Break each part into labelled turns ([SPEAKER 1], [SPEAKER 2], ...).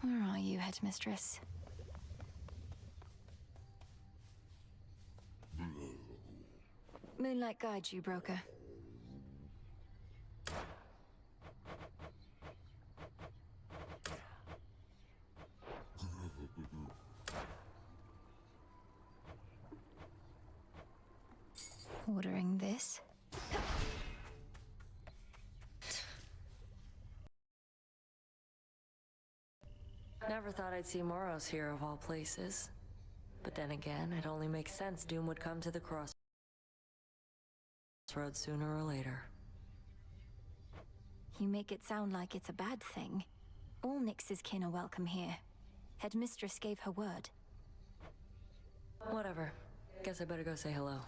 [SPEAKER 1] Where are you, Headmistress? Moonlight guides you, Broker. Ordering this?
[SPEAKER 2] Never thought I'd see Moros here of all places. But then again, it only makes sense Doom would come to the crossroads sooner or later.
[SPEAKER 1] You make it sound like it's a bad thing. All Nyx's kin are welcome here. Headmistress gave her word.
[SPEAKER 2] Whatever. Guess I better go say hello.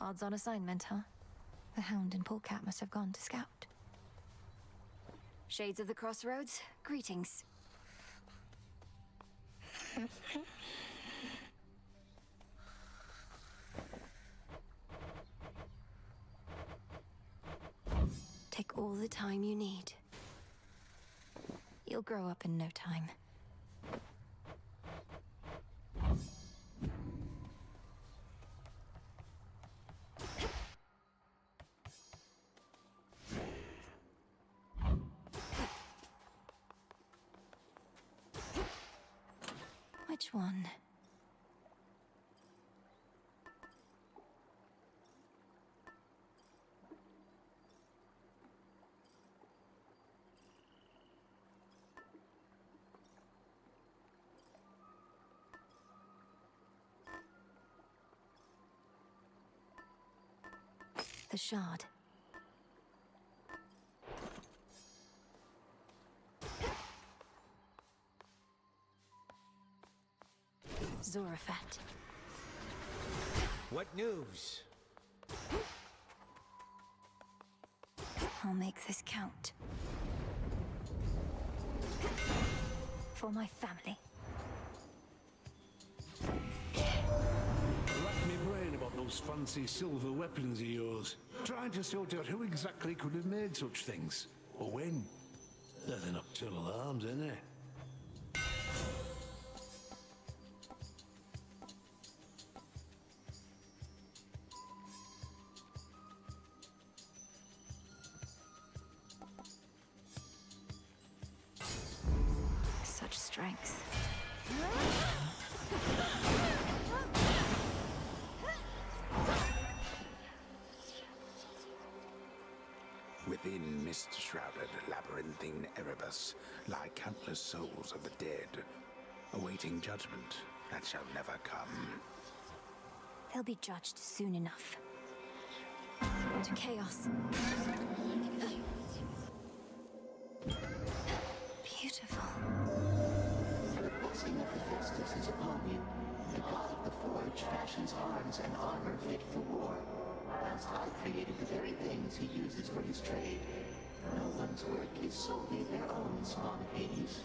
[SPEAKER 1] Odds on assignment, huh? The Hound and Polecat must have gone to scout. Shades of the Crossroads, greetings. Take all the time you need. You'll grow up in no time. Which one? The shard. Zorafat.
[SPEAKER 3] What news?
[SPEAKER 1] I'll make this count. For my family.
[SPEAKER 4] Rack me brain about those fancy silver weapons of yours. Trying to sort out who exactly could have made such things. Or when. They're the nocturnal arms, ain't they?
[SPEAKER 1] Such strength.
[SPEAKER 5] Within mist-shrouded, labyrinthine Erebus lie countless souls of the dead, awaiting judgment that shall never come.
[SPEAKER 1] They'll be judged soon enough. To chaos. Beautiful.
[SPEAKER 6] The blessing of Hephaestus is upon you. The god of the forge fashions arms and armor fit for war. Whilst I created the very things he uses for his trade. No one's work is solely their own, Spawn of Hades.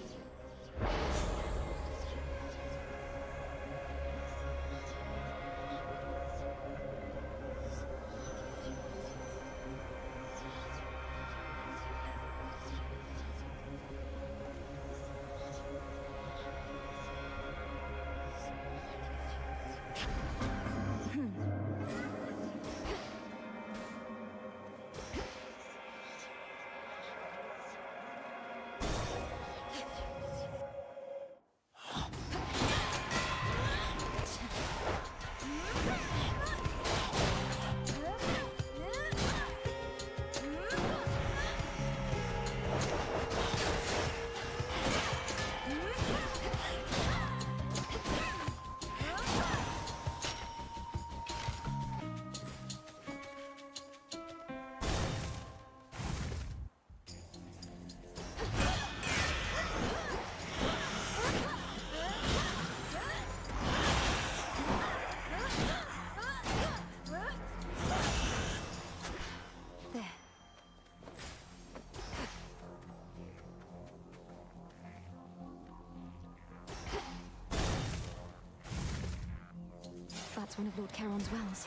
[SPEAKER 1] That's one of Lord Charon's wells.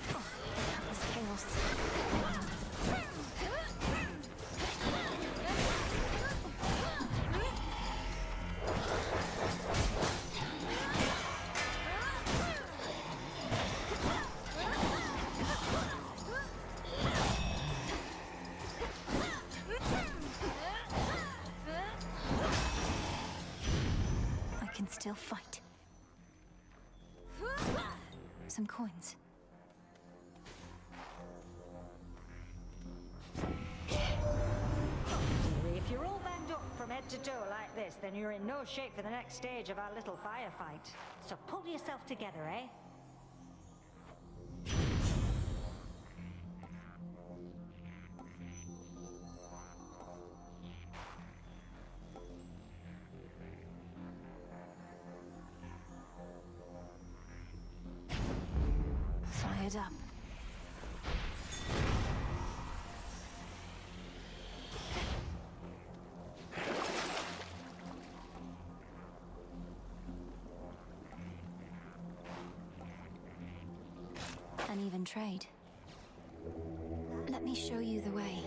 [SPEAKER 1] Oh, that was chaos. they'll fight. Some coins.
[SPEAKER 3] If you're all banged up from head to toe like this, then you're in no shape for the next stage of our little firefight. So pull yourself together, eh?
[SPEAKER 1] Fired up. An even trade. Let me show you the way.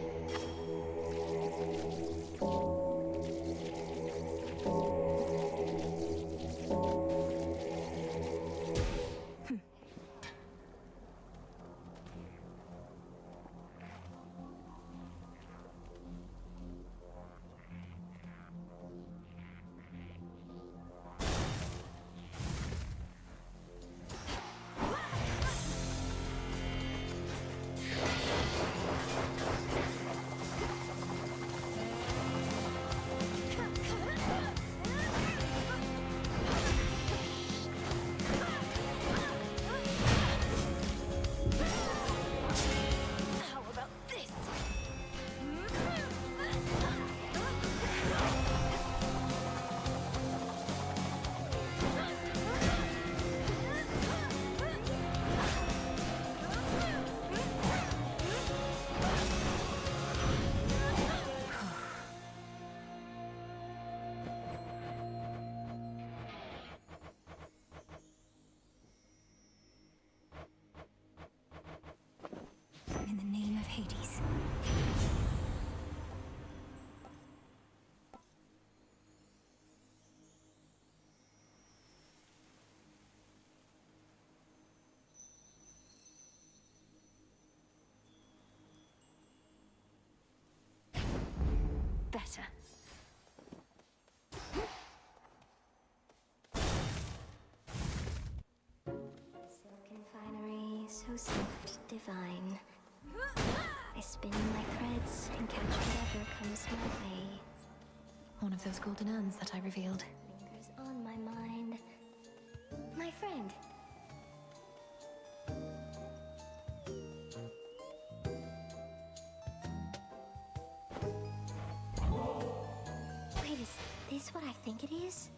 [SPEAKER 1] How about this? In the name of Hades. Better.
[SPEAKER 7] Silken finery, so soft, divine. I spin my threads and catch whatever comes my way.
[SPEAKER 1] One of those golden urns that I revealed.
[SPEAKER 7] Lingers on my mind. My friend. Wait, is this what I think it is?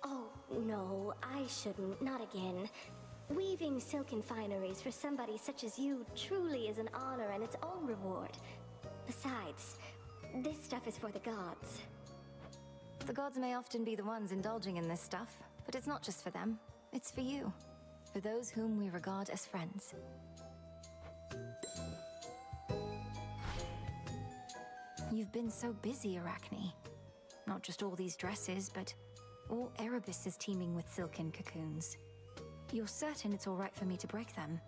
[SPEAKER 7] Oh, no, I shouldn't. Not again. Weaving silken fineries for somebody such as you truly is an honor and its own reward. Besides, this stuff is for the gods.
[SPEAKER 1] The gods may often be the ones indulging in this stuff, but it's not just for them. It's for you. For those whom we regard as friends. You've been so busy, Arachne. Not just all these dresses, but all Erebus is teeming with silken cocoons. You're certain it's all right for me to break them?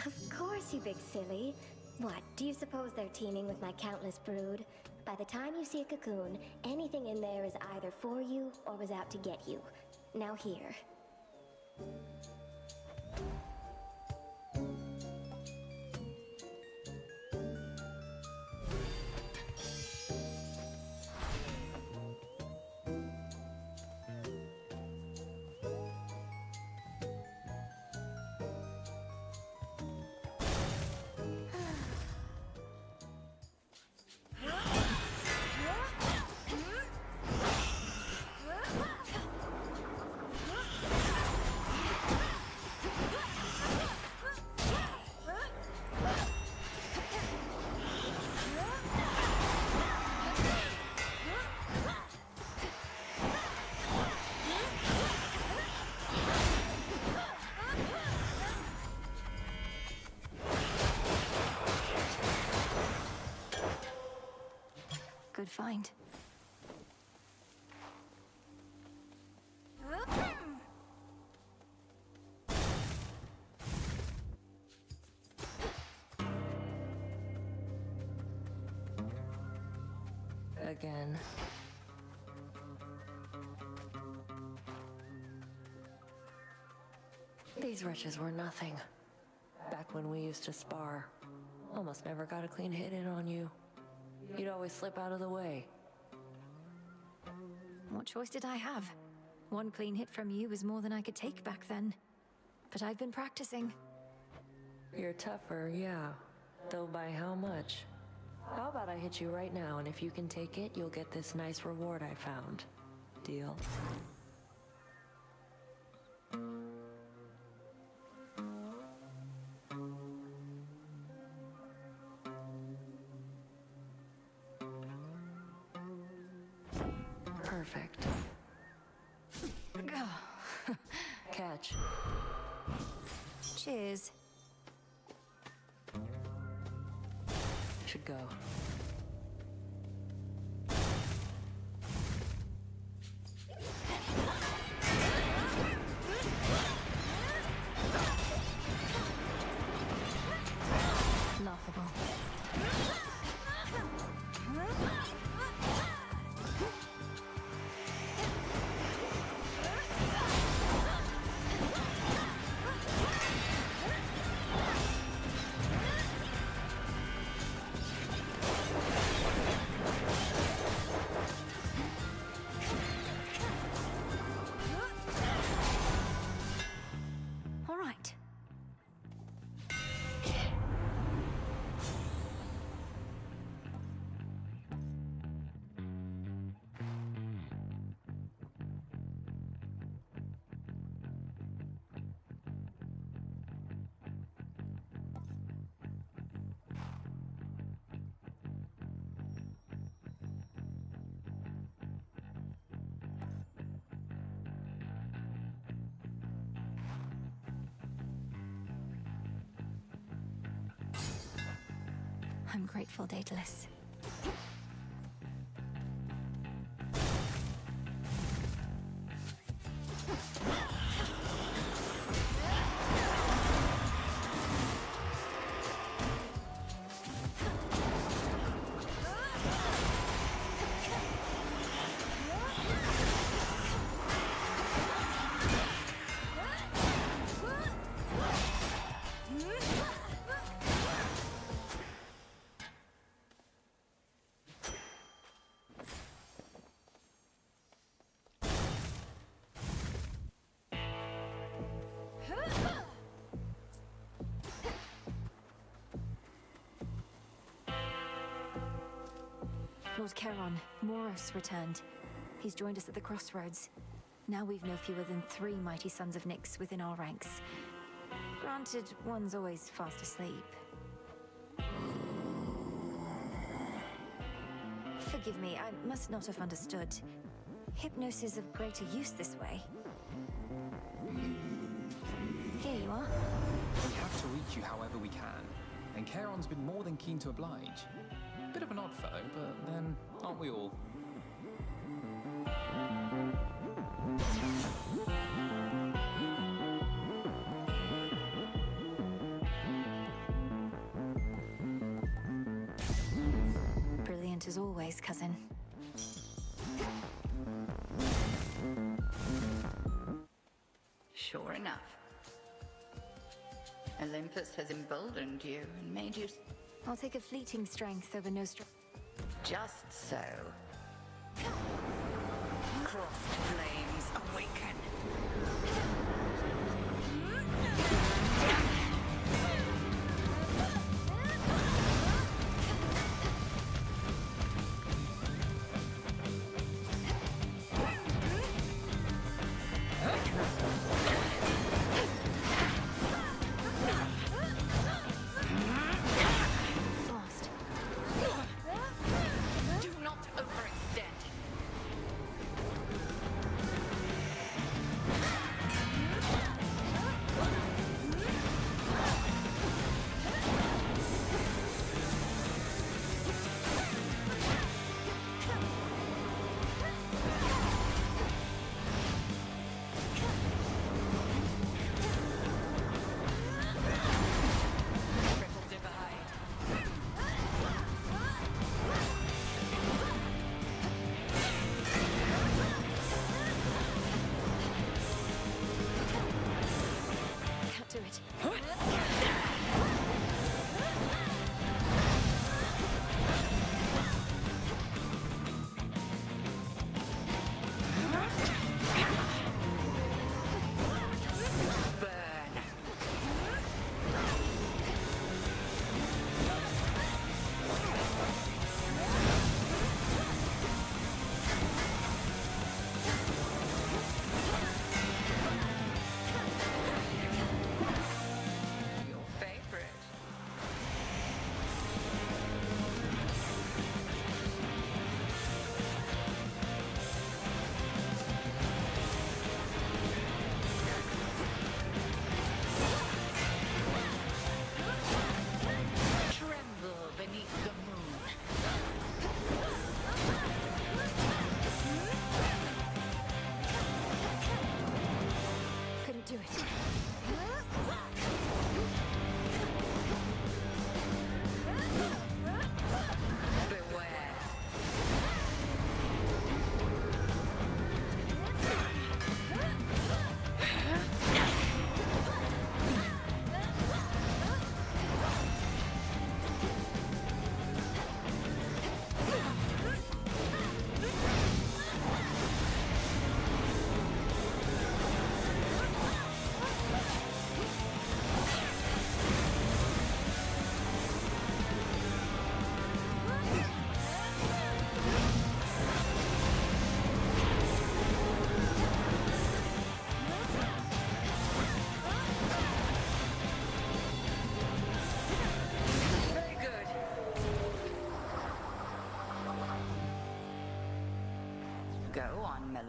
[SPEAKER 7] Of course, you big silly. What, do you suppose they're teeming with my countless brood? By the time you see a cocoon, anything in there is either for you or was out to get you. Now here.
[SPEAKER 1] Good find.
[SPEAKER 2] Again. These wretches were nothing. Back when we used to spar, almost never got a clean hit in on you. You'd always slip out of the way.
[SPEAKER 1] What choice did I have? One clean hit from you was more than I could take back then. But I've been practicing.
[SPEAKER 2] You're tougher, yeah. Though by how much? How about I hit you right now, and if you can take it, you'll get this nice reward I found. Deal? Perfect. Catch.
[SPEAKER 1] Cheers.
[SPEAKER 2] Should go.
[SPEAKER 1] Laughable. All right. I'm grateful, Daedalus. Lord Charon, Moros returned. He's joined us at the crossroads. Now we've no fewer than 3 mighty sons of Nyx within our ranks. Granted, one's always fast asleep. Forgive me, I must not have understood. Hypnosis of greater use this way. Here you are.
[SPEAKER 8] We have to reach you however we can, and Charon's been more than keen to oblige. Bit of an odd fellow, but then, aren't we all?
[SPEAKER 1] Brilliant as always, cousin.
[SPEAKER 9] Sure enough. Olympus has emboldened you and made you
[SPEAKER 1] I'll take a fleeting strength over Nostra.
[SPEAKER 9] just so. Crossed flames awaken.
[SPEAKER 1] Lost.
[SPEAKER 9] Do not overextend.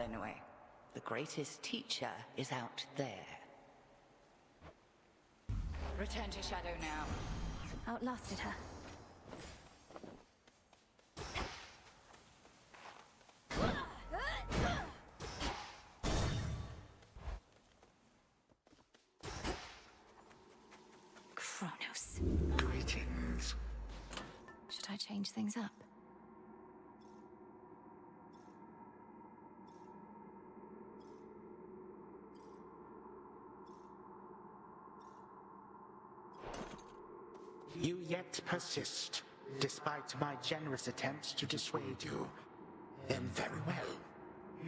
[SPEAKER 9] anyway. The greatest teacher is out there. Return to Shadow now.
[SPEAKER 1] Outlasted her. Kronos.
[SPEAKER 5] Greetings.
[SPEAKER 1] Should I change things up?
[SPEAKER 5] You yet persist, despite my generous attempts to dissuade you. Then very well.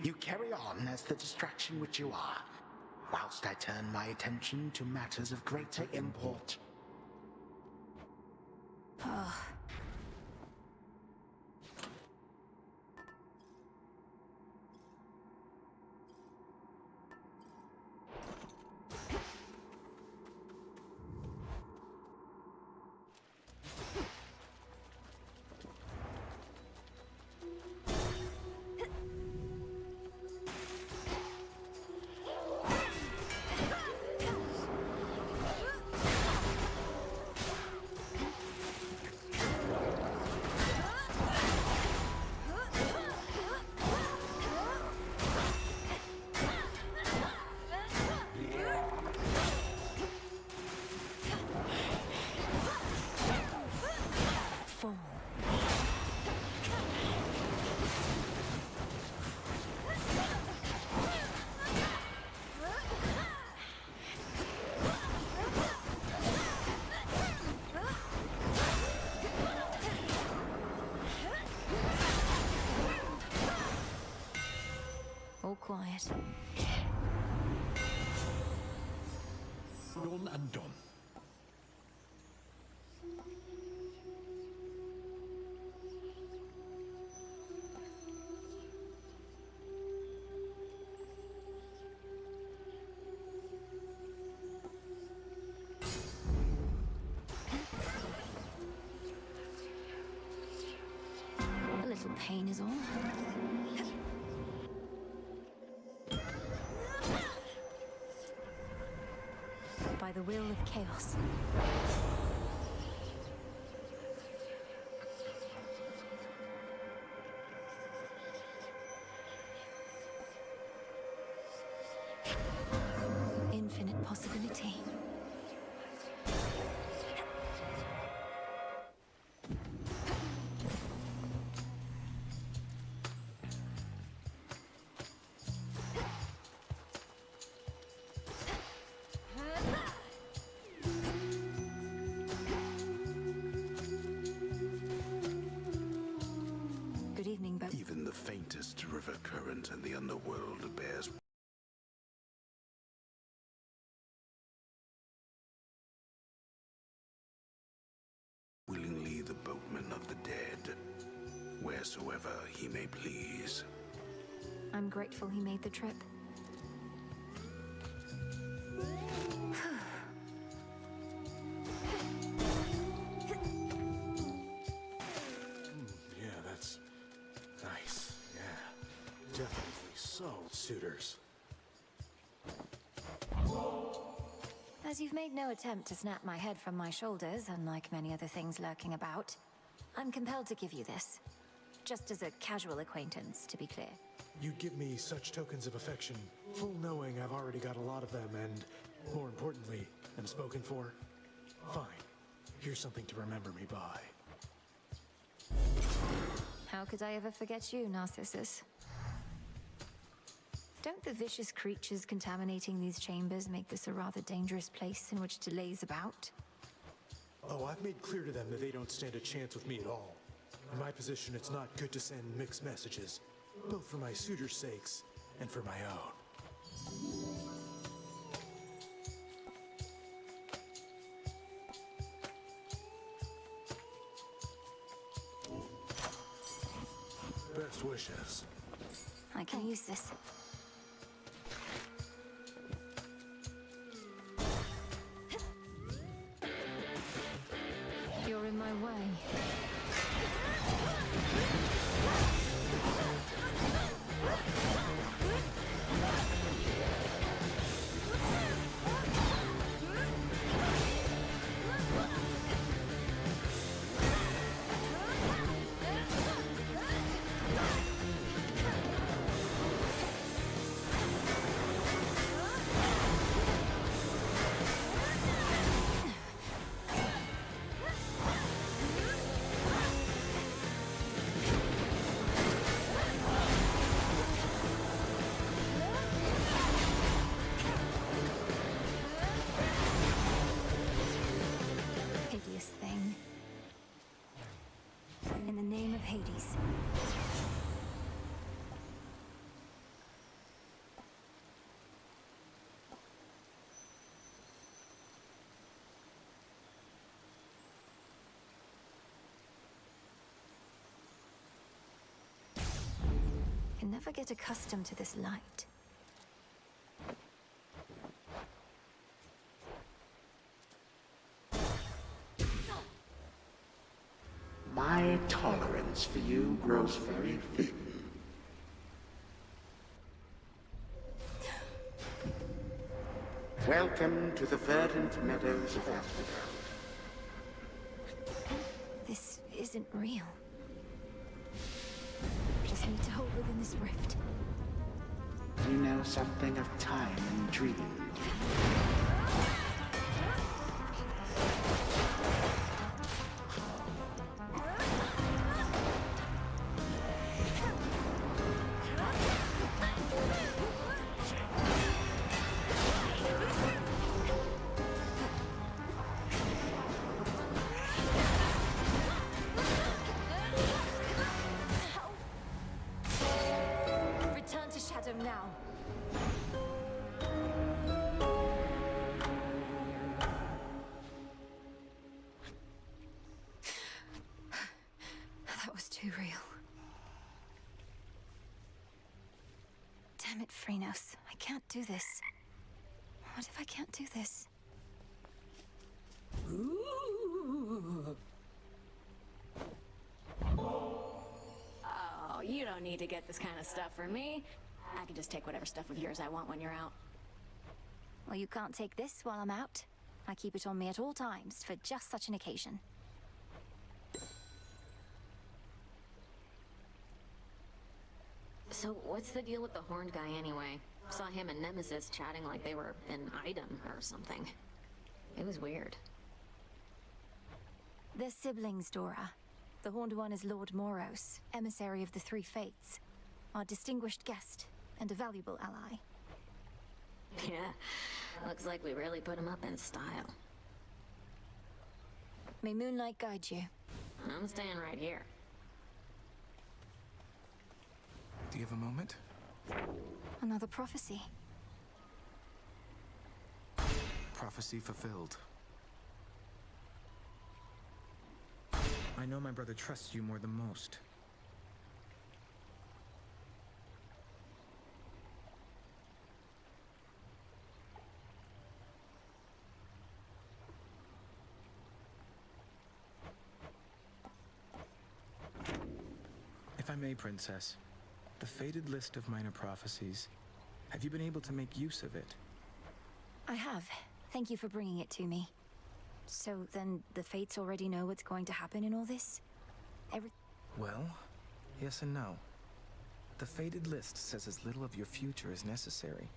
[SPEAKER 5] You carry on as the distraction which you are, whilst I turn my attention to matters of greater import.
[SPEAKER 1] Oh. All quiet.
[SPEAKER 4] Done and done.
[SPEAKER 1] A little pain is all. By the will of chaos. Infinite possibility. Good evening, but
[SPEAKER 5] Even the faintest river current in the underworld bears willingly the boatman of the dead, wheresoever he may please.
[SPEAKER 1] I'm grateful he made the trip.
[SPEAKER 10] Yeah, that's nice. Yeah, definitely so suitors.
[SPEAKER 1] As you've made no attempt to snap my head from my shoulders, unlike many other things lurking about, I'm compelled to give you this. Just as a casual acquaintance, to be clear.
[SPEAKER 10] You give me such tokens of affection, full knowing I've already got a lot of them, and, more importantly, am spoken for. Fine. Here's something to remember me by.
[SPEAKER 1] How could I ever forget you, Narcissus? Don't the vicious creatures contaminating these chambers make this a rather dangerous place in which to laze about?
[SPEAKER 10] Oh, I've made clear to them that they don't stand a chance with me at all. In my position, it's not good to send mixed messages, both for my suitors' sakes and for my own. Best wishes.
[SPEAKER 1] I can use this. You're in my way. can never get accustomed to this light.
[SPEAKER 5] My tolerance for you grows very thin. Welcome to the verdant meadows of Asphodel.
[SPEAKER 1] This isn't real. Just need to hold within this rift.
[SPEAKER 5] You know something of time and dream.
[SPEAKER 1] Return to Shadow now. That was too real. Damn it, Phrenos. I can't do this. What if I can't do this?
[SPEAKER 11] Oh, you don't need to get this kind of stuff from me. I can just take whatever stuff of yours I want when you're out.
[SPEAKER 1] Well, you can't take this while I'm out. I keep it on me at all times for just such an occasion.
[SPEAKER 11] So, what's the deal with the horned guy anyway? Saw him and Nemesis chatting like they were an item or something. It was weird.
[SPEAKER 1] They're siblings, Dora. The Horned One is Lord Moros, emissary of the Three Fates, our distinguished guest and a valuable ally.
[SPEAKER 11] Yeah, looks like we really put him up in style.
[SPEAKER 1] May Moonlight guide you.
[SPEAKER 11] I'm staying right here.
[SPEAKER 8] Do you have a moment?
[SPEAKER 1] Another prophecy.
[SPEAKER 8] Prophecy fulfilled. I know my brother trusts you more than most. If I may, Princess, the faded list of minor prophecies, have you been able to make use of it?
[SPEAKER 1] I have. Thank you for bringing it to me. So then the Fates already know what's going to happen in all this?
[SPEAKER 8] Well, yes and no. The faded list says as little of your future as necessary.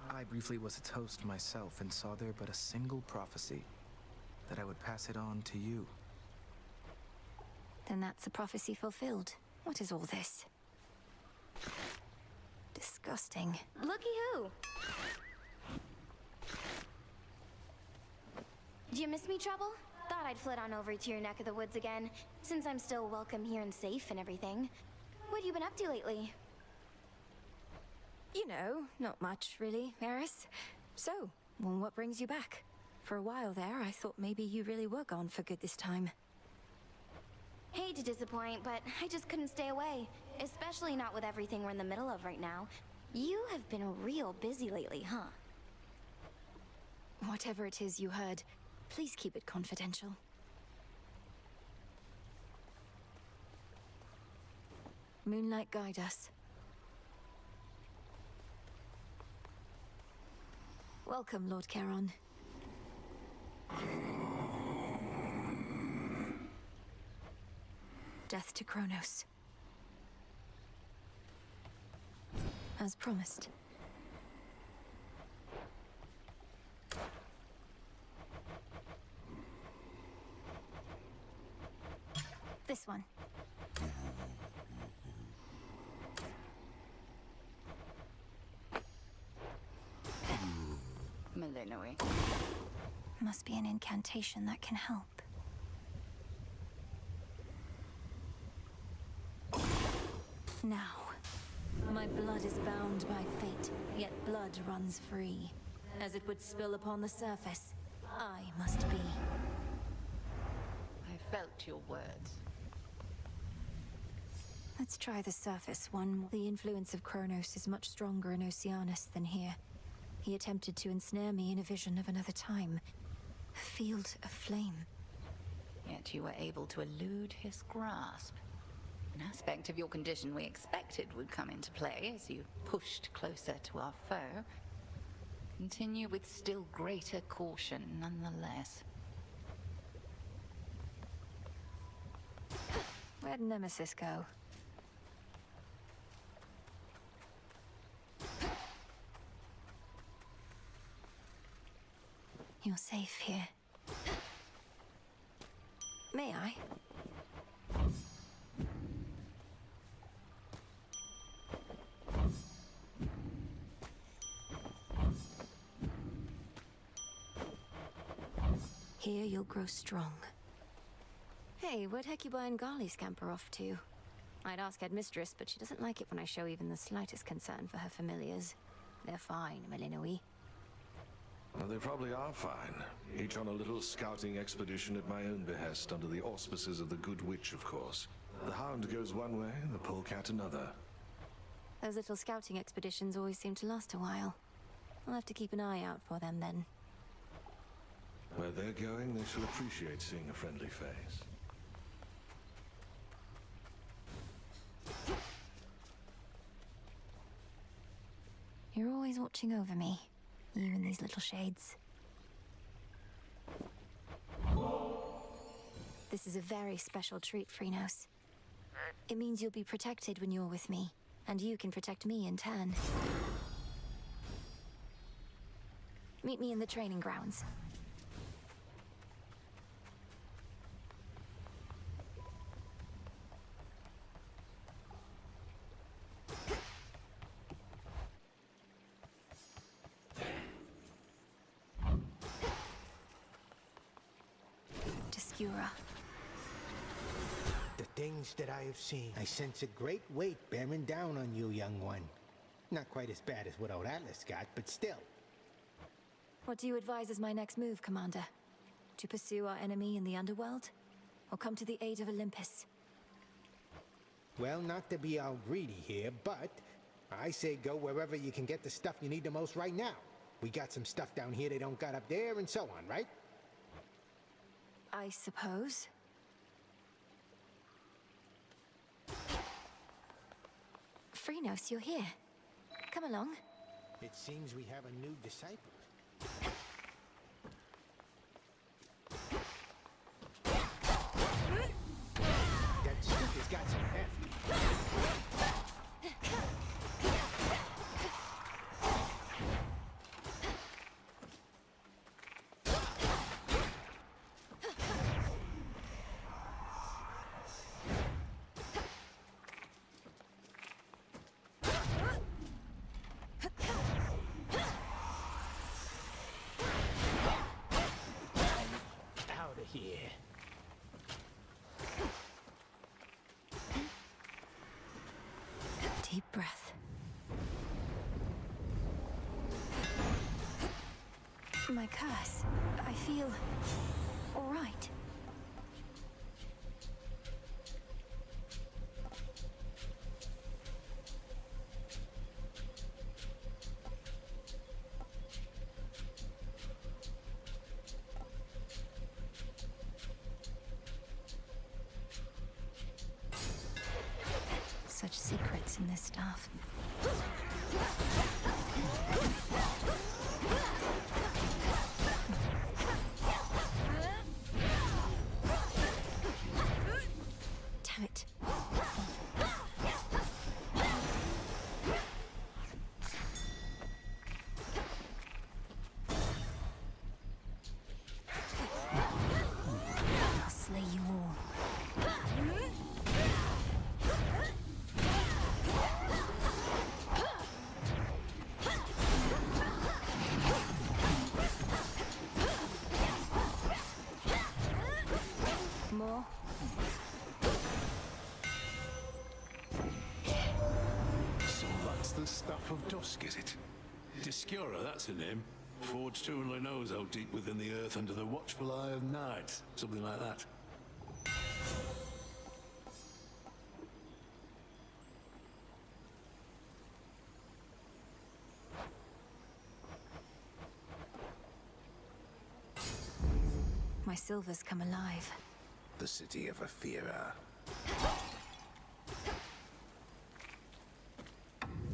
[SPEAKER 8] I briefly was its host myself and saw there but a single prophecy, that I would pass it on to you.
[SPEAKER 1] Then that's a prophecy fulfilled. What is all this? Disgusting.
[SPEAKER 7] Looky who! Do you miss me, Trouble? Thought I'd flit on over to your neck of the woods again, since I'm still welcome here and safe and everything. What have you been up to lately?
[SPEAKER 1] You know, not much, really, Eris. So, well, what brings you back? For a while there, I thought maybe you really were gone for good this time.
[SPEAKER 7] Hate to disappoint, but I just couldn't stay away. Especially not with everything we're in the middle of right now. You have been real busy lately, huh?
[SPEAKER 1] Whatever it is you heard, please keep it confidential. Moonlight guide us. Welcome, Lord Charon. Death to Kronos. As promised. This one.
[SPEAKER 11] Malinoi.
[SPEAKER 1] Must be an incantation that can help. Now, my blood is bound by fate, yet blood runs free. As it would spill upon the surface, I must be.
[SPEAKER 9] I felt your words.
[SPEAKER 1] Let's try the surface one. The influence of Kronos is much stronger in Oceanus than here. He attempted to ensnare me in a vision of another time. A field of flame.
[SPEAKER 9] Yet you were able to elude his grasp. An aspect of your condition we expected would come into play as you pushed closer to our foe. Continue with still greater caution, nonetheless.
[SPEAKER 1] Where'd Nemesis go? You're safe here. May I? Here you'll grow strong. Hey, where'd Hecuba and Gali scamper off to? I'd ask Headmistress, but she doesn't like it when I show even the slightest concern for her familiars. They're fine, Melinoi.
[SPEAKER 12] Well, they probably are fine. Each on a little scouting expedition at my own behest, under the auspices of the Good Witch, of course. The Hound goes one way, the Polecat another.
[SPEAKER 1] Those little scouting expeditions always seem to last a while. I'll have to keep an eye out for them then.
[SPEAKER 12] Where they're going, they shall appreciate seeing a friendly face.
[SPEAKER 1] You're always watching over me, you and these little shades. This is a very special treat, Phrynos. It means you'll be protected when you're with me, and you can protect me in turn. Meet me in the training grounds. Skura.
[SPEAKER 13] The things that I have seen, I sense a great weight bearing down on you, young one. Not quite as bad as what old Atlas got, but still.
[SPEAKER 1] What do you advise as my next move, Commander? To pursue our enemy in the underworld? Or come to the aid of Olympus?
[SPEAKER 13] Well, not to be all greedy here, but I say go wherever you can get the stuff you need the most right now. We got some stuff down here they don't got up there, and so on, right?
[SPEAKER 1] I suppose. Phrynos, you're here. Come along.
[SPEAKER 13] It seems we have a new disciple. That stick has got some heft. Here.
[SPEAKER 1] Deep breath. My curse. I feel all right. Such secrets in this stuff. Damn it. I'll slay you all. More?
[SPEAKER 4] So that's the stuff of dusk, is it? Discura, that's her name. Forged who only knows how deep within the earth under the watchful eye of night. Something like that.
[SPEAKER 1] my silvers come alive.
[SPEAKER 14] The city of Athera.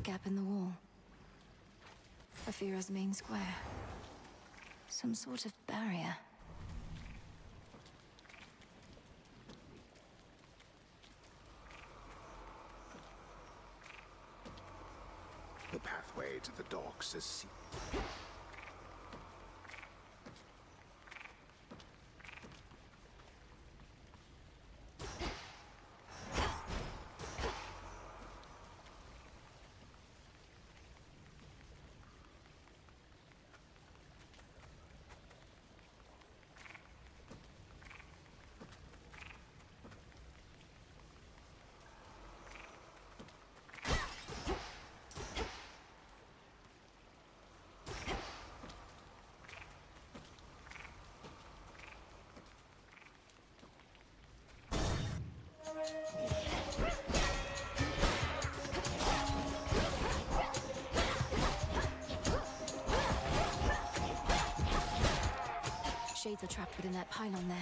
[SPEAKER 1] Gap in the wall. Athera's main square. Some sort of barrier.
[SPEAKER 14] The pathway to the docks is...
[SPEAKER 1] Shades are trapped within that pylon there.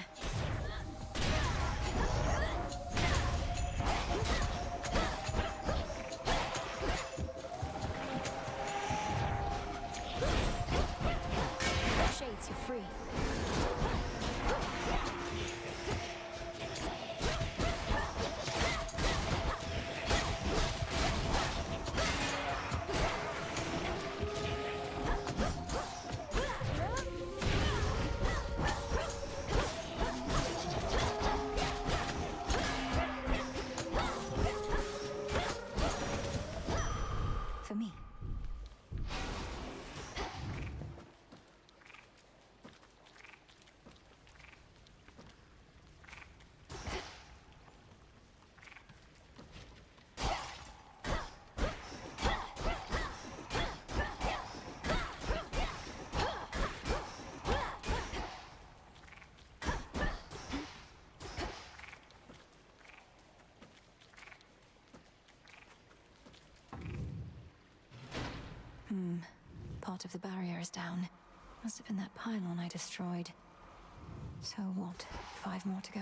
[SPEAKER 1] Shades, you're free. For me. Part of the barrier is down. Must have been that pylon I destroyed. So what? 5 more to go.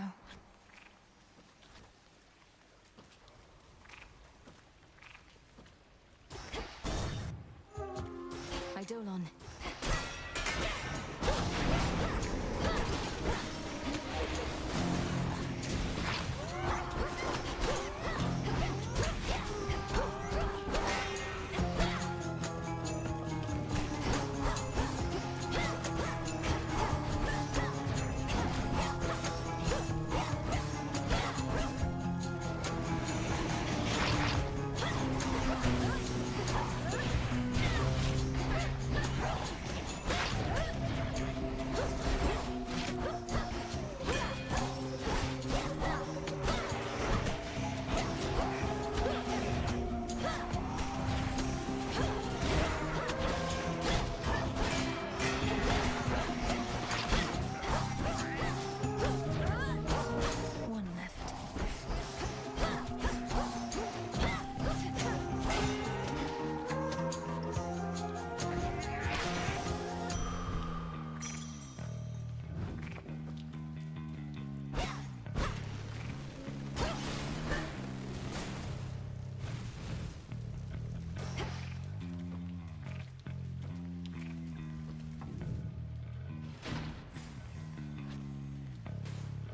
[SPEAKER 1] Eidolon.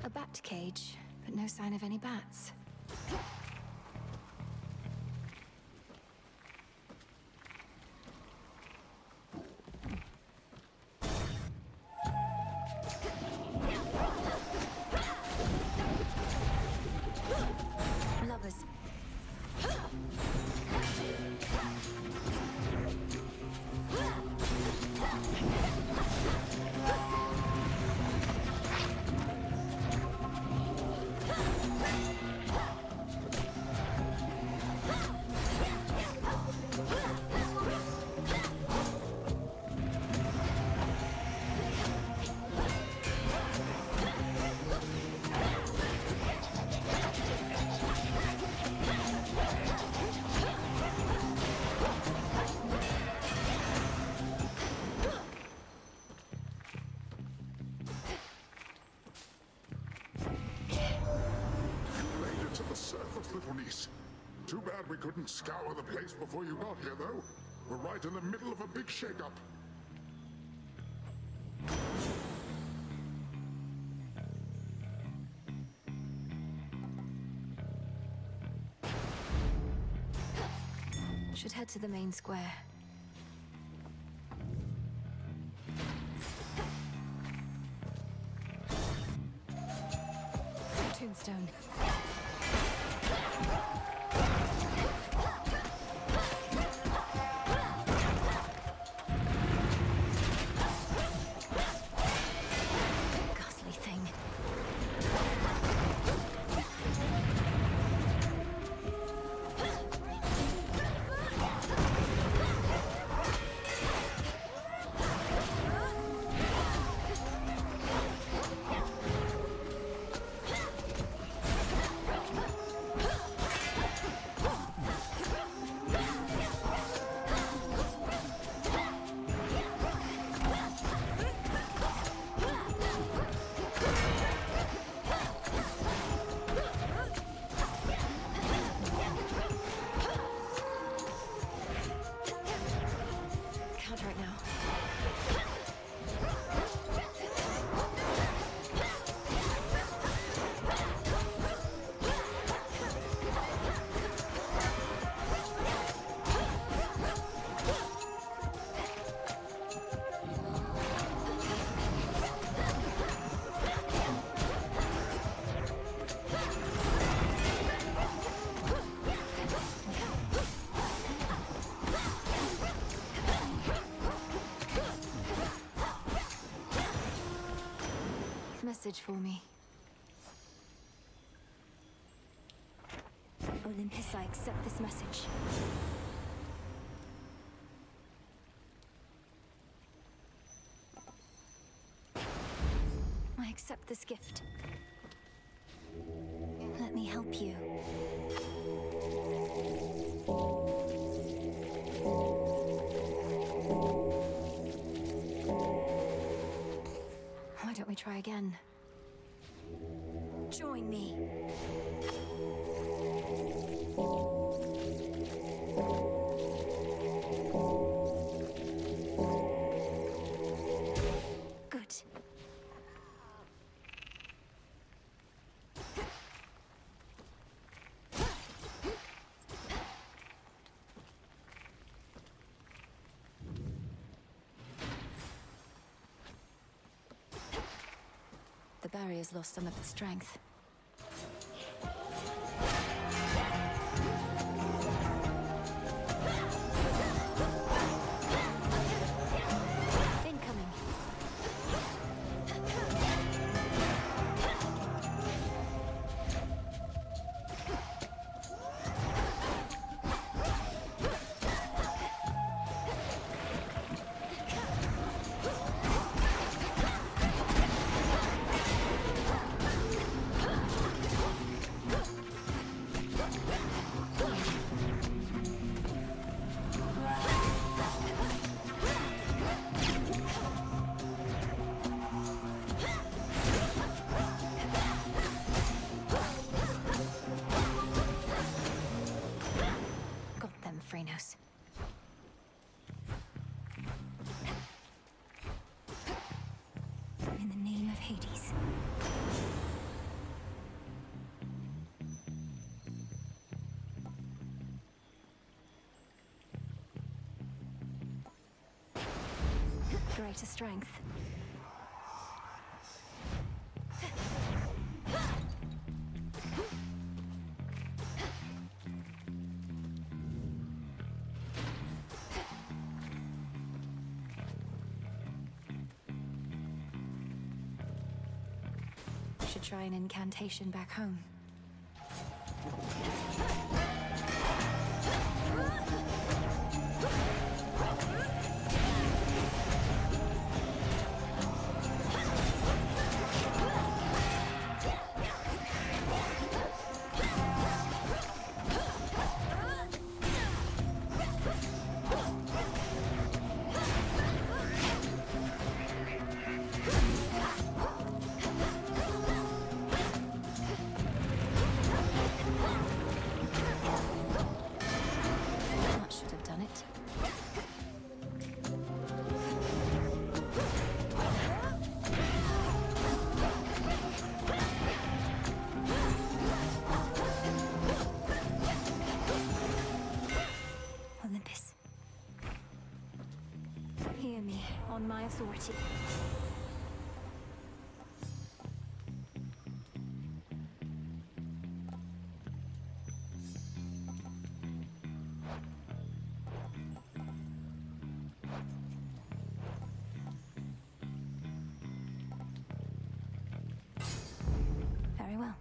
[SPEAKER 1] A bat cage, but no sign of any bats. Lovers.
[SPEAKER 15] little niece. Too bad we couldn't scour the place before you got here, though. We're right in the middle of a big shakeup.
[SPEAKER 1] Should head to the main square. Tombstone. Ghastly thing. Right now. Message for me. Olympus, I accept this message. I accept this gift. Let me help you. Why don't we try again? Join me. Good. The barrier's lost some of its strength. Incoming. Phrenos. In the name of Hades. Greater strength. Should try an incantation back home. on my authority. Very well.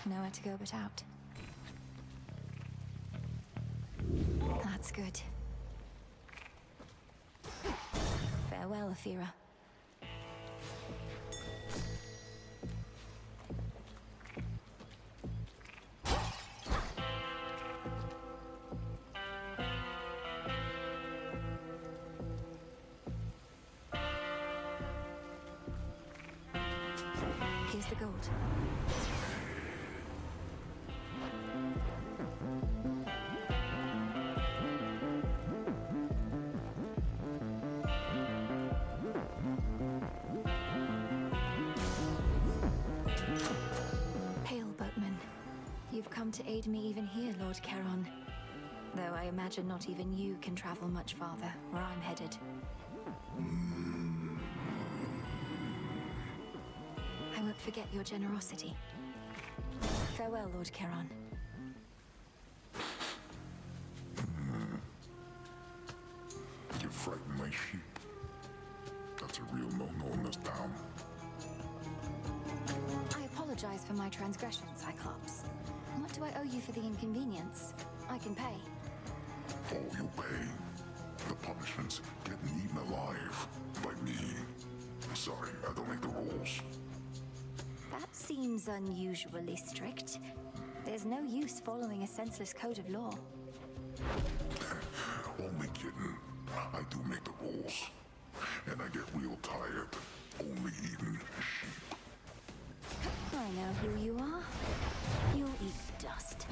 [SPEAKER 1] Nowhere to go but out. That's good. Farewell, Athera. Here's the gold. Hail, boatman. You've come to aid me even here, Lord Charon. Though I imagine not even you can travel much farther, where I'm headed. I won't forget your generosity. Farewell, Lord Charon.
[SPEAKER 15] You frighten my sheep. That's a real no-no in this town.
[SPEAKER 1] I apologize for my transgression, Cyclops. What do I owe you for the inconvenience? I can pay.
[SPEAKER 15] All you pay. The punishment's getting eaten alive by me. Sorry, I don't make the rules.
[SPEAKER 1] That seems unusually strict. There's no use following a senseless code of law.
[SPEAKER 15] Only kidding. I do make the rules. And I get real tired only eating sheep.
[SPEAKER 1] I know who you are. You'll eat dust.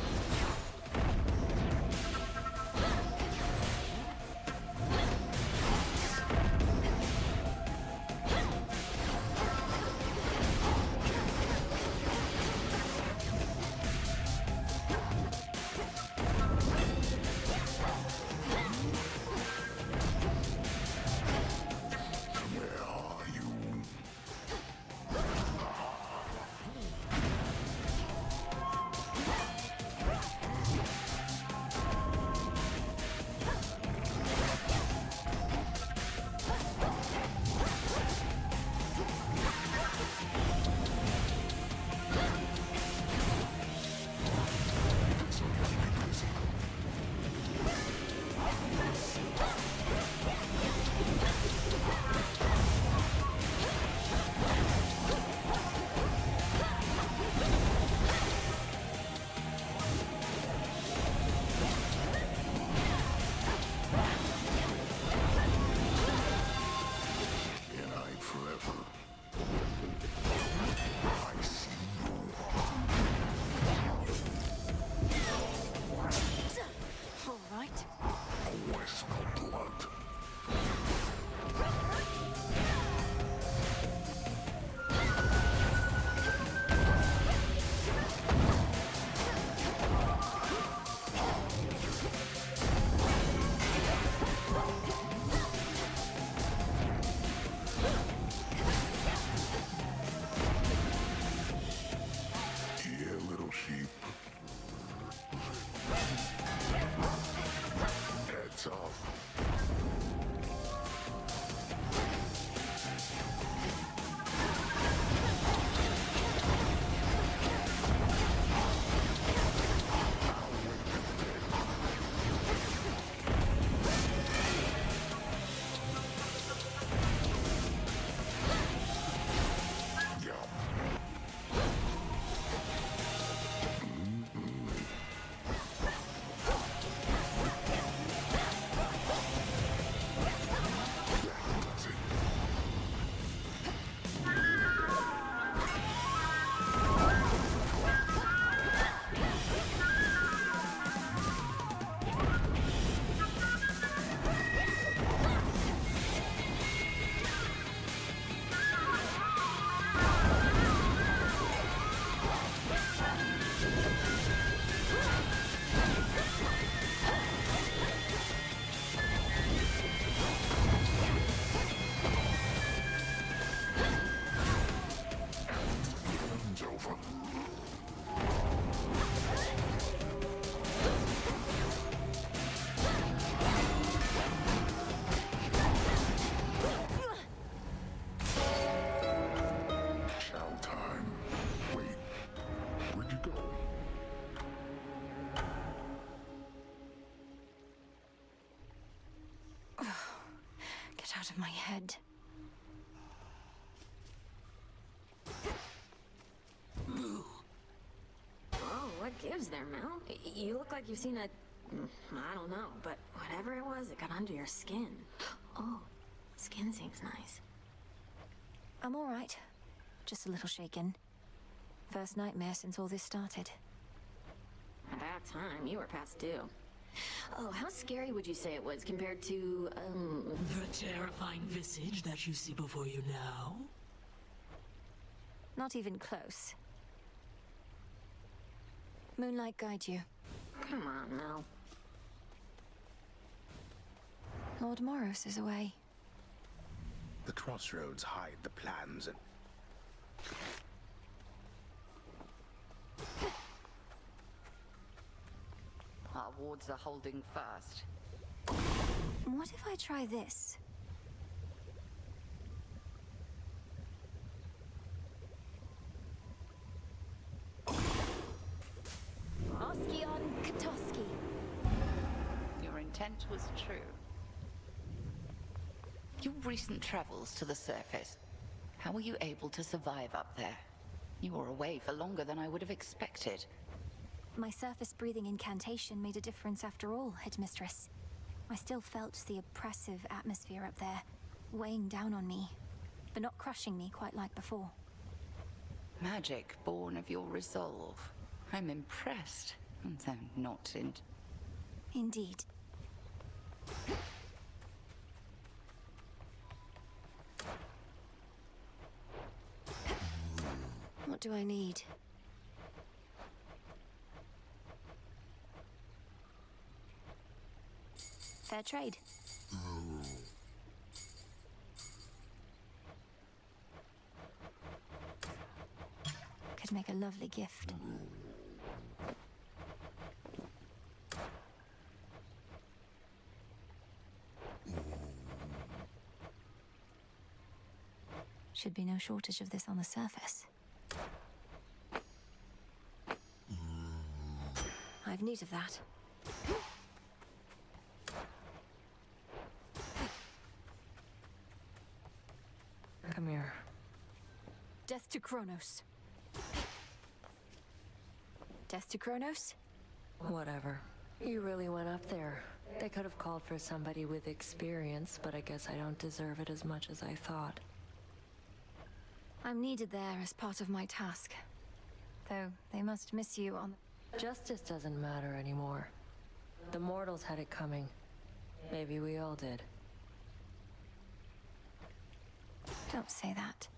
[SPEAKER 1] out of my head.
[SPEAKER 11] Oh, what gives there, Mel? You look like you've seen a... I don't know, but whatever it was, it got under your skin. Oh, skin seems nice.
[SPEAKER 1] I'm all right. Just a little shaken. First nightmare since all this started.
[SPEAKER 11] About time, you were past due. Oh, how scary would you say it was compared to,
[SPEAKER 16] The terrifying visage that you see before you now?
[SPEAKER 1] Not even close. Moonlight guide you.
[SPEAKER 11] Come on, Mel.
[SPEAKER 1] Lord Moros is away.
[SPEAKER 14] The crossroads hide the plans and...
[SPEAKER 9] Our wards are holding fast.
[SPEAKER 1] What if I try this? Oskion Katoski.
[SPEAKER 9] Your intent was true. Your recent travels to the surface. How were you able to survive up there? You were away for longer than I would have expected.
[SPEAKER 1] My surface breathing incantation made a difference after all, Headmistress. I still felt the oppressive atmosphere up there, weighing down on me, but not crushing me quite like before.
[SPEAKER 9] Magic born of your resolve. I'm impressed, though not in...
[SPEAKER 1] Indeed. What do I need? Fair trade. Could make a lovely gift. Should be no shortage of this on the surface. I've need of that.
[SPEAKER 2] Come here.
[SPEAKER 1] Death to Kronos. Death to Kronos?
[SPEAKER 2] Whatever. You really went up there. They could have called for somebody with experience, but I guess I don't deserve it as much as I thought.
[SPEAKER 1] I'm needed there as part of my task. Though they must miss you on the...
[SPEAKER 2] Justice doesn't matter anymore. The mortals had it coming. Maybe we all did.
[SPEAKER 1] Don't say that.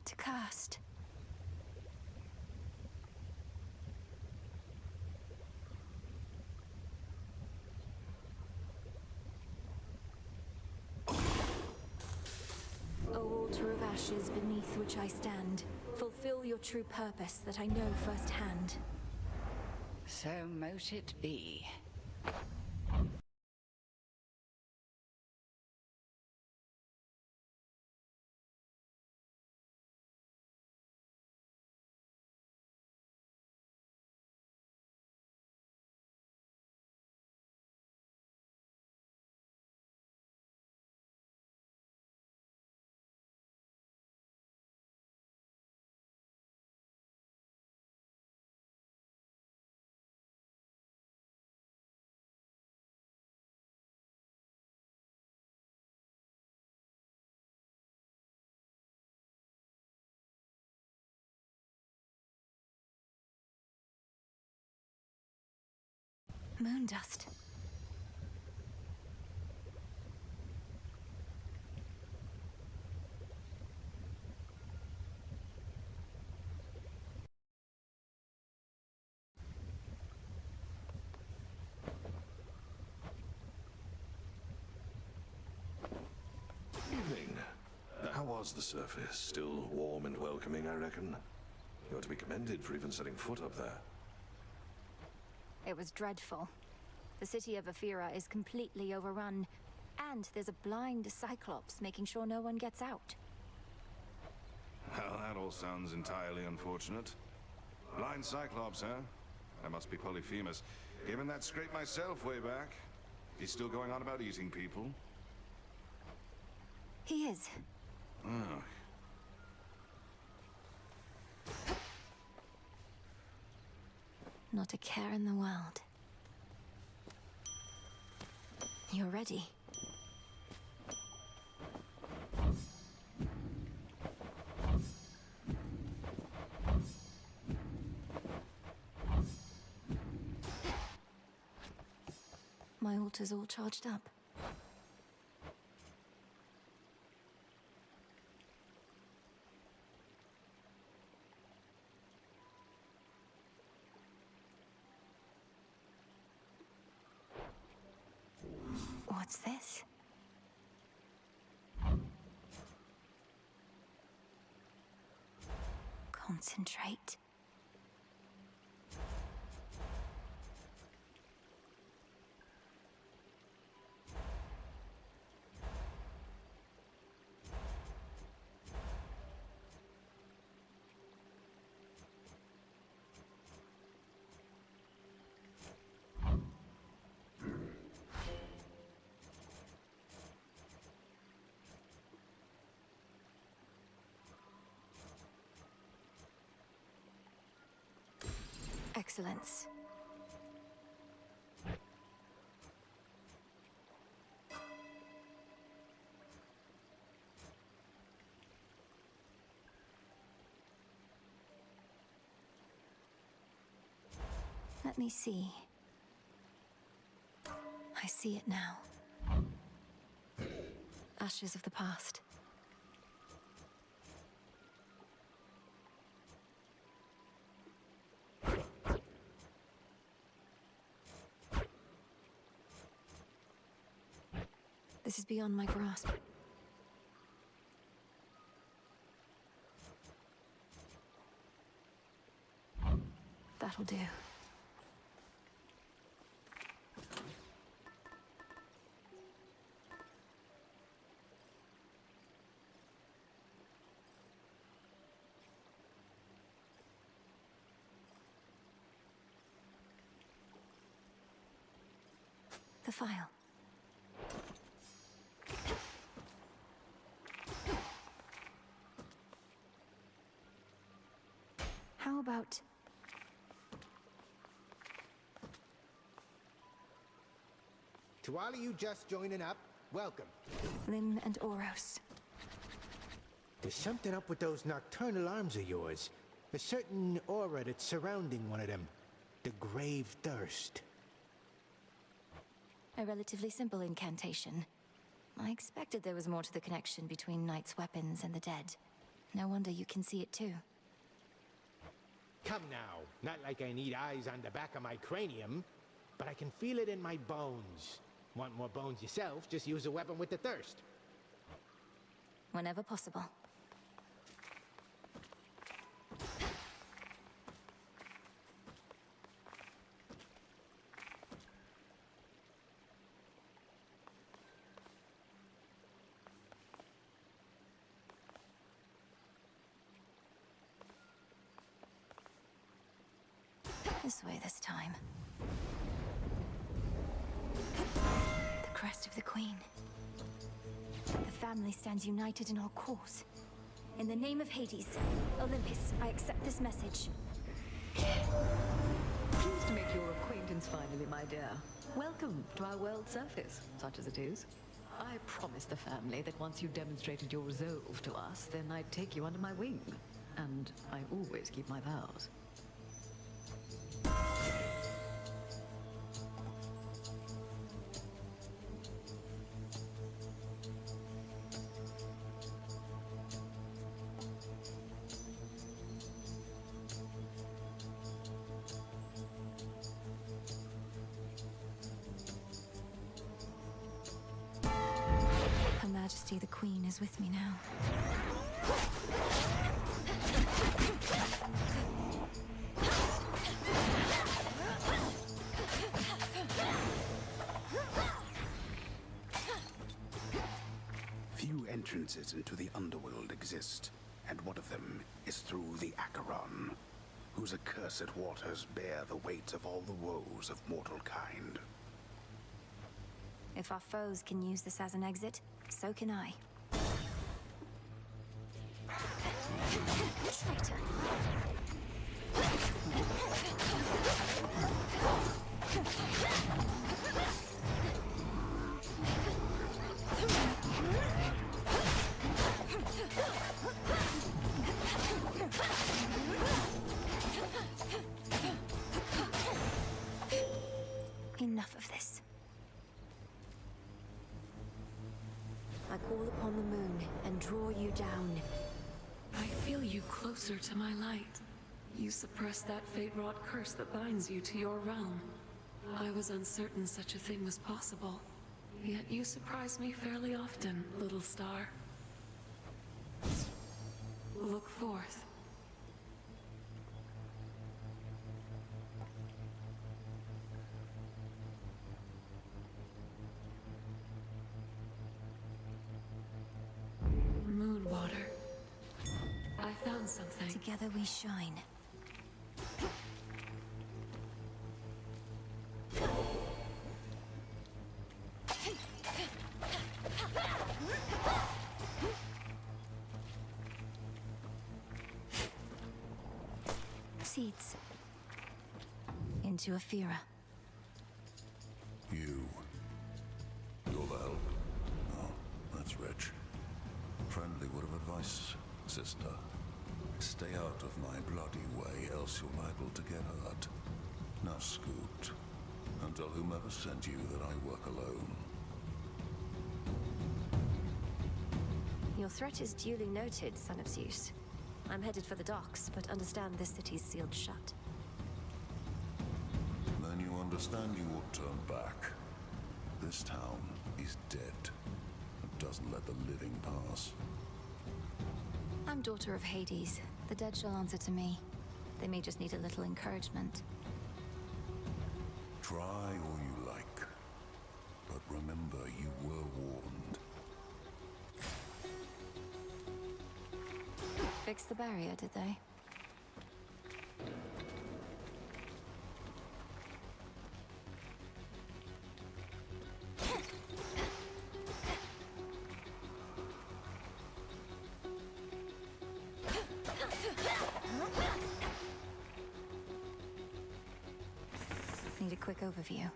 [SPEAKER 1] to cast. O altar of ashes beneath which I stand, fulfill your true purpose that I know firsthand.
[SPEAKER 9] So mote it be.
[SPEAKER 1] Moondust.
[SPEAKER 12] Evening. How was the surface? Still warm and welcoming, I reckon. You're to be commended for even setting foot up there.
[SPEAKER 1] It was dreadful. The city of Aphira is completely overrun, and there's a blind Cyclops making sure no one gets out.
[SPEAKER 17] Well, that all sounds entirely unfortunate. Blind Cyclops, huh? I must be Polyphemus. Given that scrape myself way back. He's still going on about eating people?
[SPEAKER 1] He is.
[SPEAKER 17] Oh.
[SPEAKER 1] Not a care in the world. You're ready. My altar's all charged up. What's this? Concentrate. Excellence. Let me see. I see it now. Ashes of the past. This is beyond my grasp. That'll do. The file. How about...
[SPEAKER 13] To all of you just joining up, welcome.
[SPEAKER 1] Lynn and Oros.
[SPEAKER 13] There's something up with those nocturnal arms of yours. A certain aura that's surrounding one of them. The Grave Thirst.
[SPEAKER 1] A relatively simple incantation. I expected there was more to the connection between Knight's weapons and the dead. No wonder you can see it too.
[SPEAKER 13] Come now, not like I need eyes on the back of my cranium, but I can feel it in my bones. Want more bones yourself, just use a weapon with the thirst.
[SPEAKER 1] Whenever possible. This way this time. The crest of the Queen. The family stands united in our cause. In the name of Hades, Olympus, I accept this message.
[SPEAKER 18] Pleased to make your acquaintance finally, my dear. Welcome to our world surface, such as it is. I promised the family that once you demonstrated your resolve to us, then I'd take you under my wing. And I always keep my vows.
[SPEAKER 1] Her Majesty the Queen is with me now.
[SPEAKER 14] Few entrances into the underworld exist, and one of them is through the Acheron, whose accursed waters bear the weight of all the woes of mortal kind.
[SPEAKER 1] If our foes can use this as an exit, so can I. Traitor! Enough of this. I call upon the moon and draw you down.
[SPEAKER 16] I feel you closer to my light. You suppress that fate-wrought curse that binds you to your realm. I was uncertain such a thing was possible. Yet you surprise me fairly often, little star. Look forth. Moonwater. I found something.
[SPEAKER 1] Together we shine. Seeds. Into Aphira.
[SPEAKER 15] You're the help? Oh, that's rich. Friendly word of advice, sister. Stay out of my bloody way, else you're liable to get hurt. Now scoot, and tell whomever sent you that I work alone.
[SPEAKER 1] Your threat is duly noted, son of Zeus. I'm headed for the docks, but understand this city's sealed shut.
[SPEAKER 15] Then you understand you ought turn back. This town is dead. It doesn't let the living pass.
[SPEAKER 1] I'm daughter of Hades. The dead shall answer to me. They may just need a little encouragement.
[SPEAKER 15] Try all you like. But remember, you were warned.
[SPEAKER 1] Fix the barrier, did they? Need a quick overview.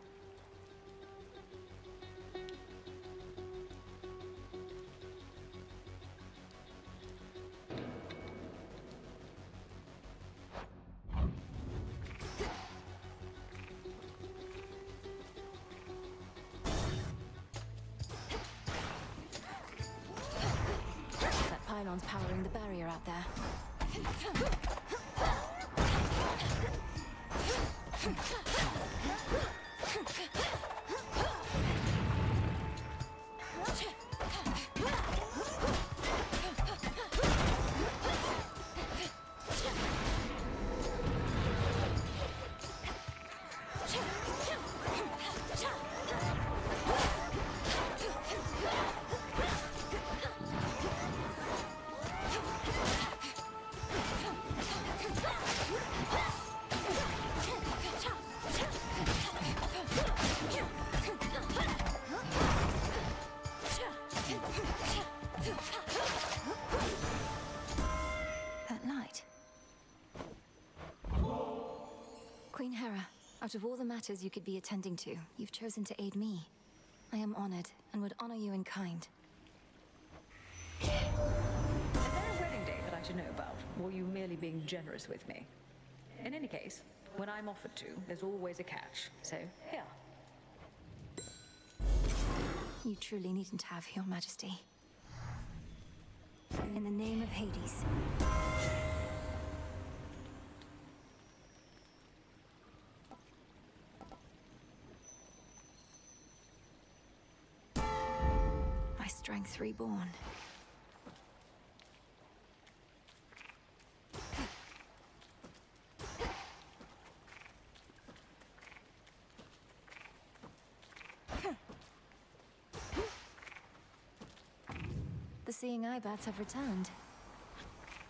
[SPEAKER 1] That pylon's powering the barrier out there. That light. Queen Hera, out of all the matters you could be attending to, you've chosen to aid me. I am honored and would honor you in kind.
[SPEAKER 18] Is there a wedding date that I should know about, or are you merely being generous with me? In any case, when I'm offered to, there's always a catch. So, here.
[SPEAKER 1] You truly needn't have, Your Majesty. In the name of Hades. My strength reborn. The Seeing Eye bats have returned.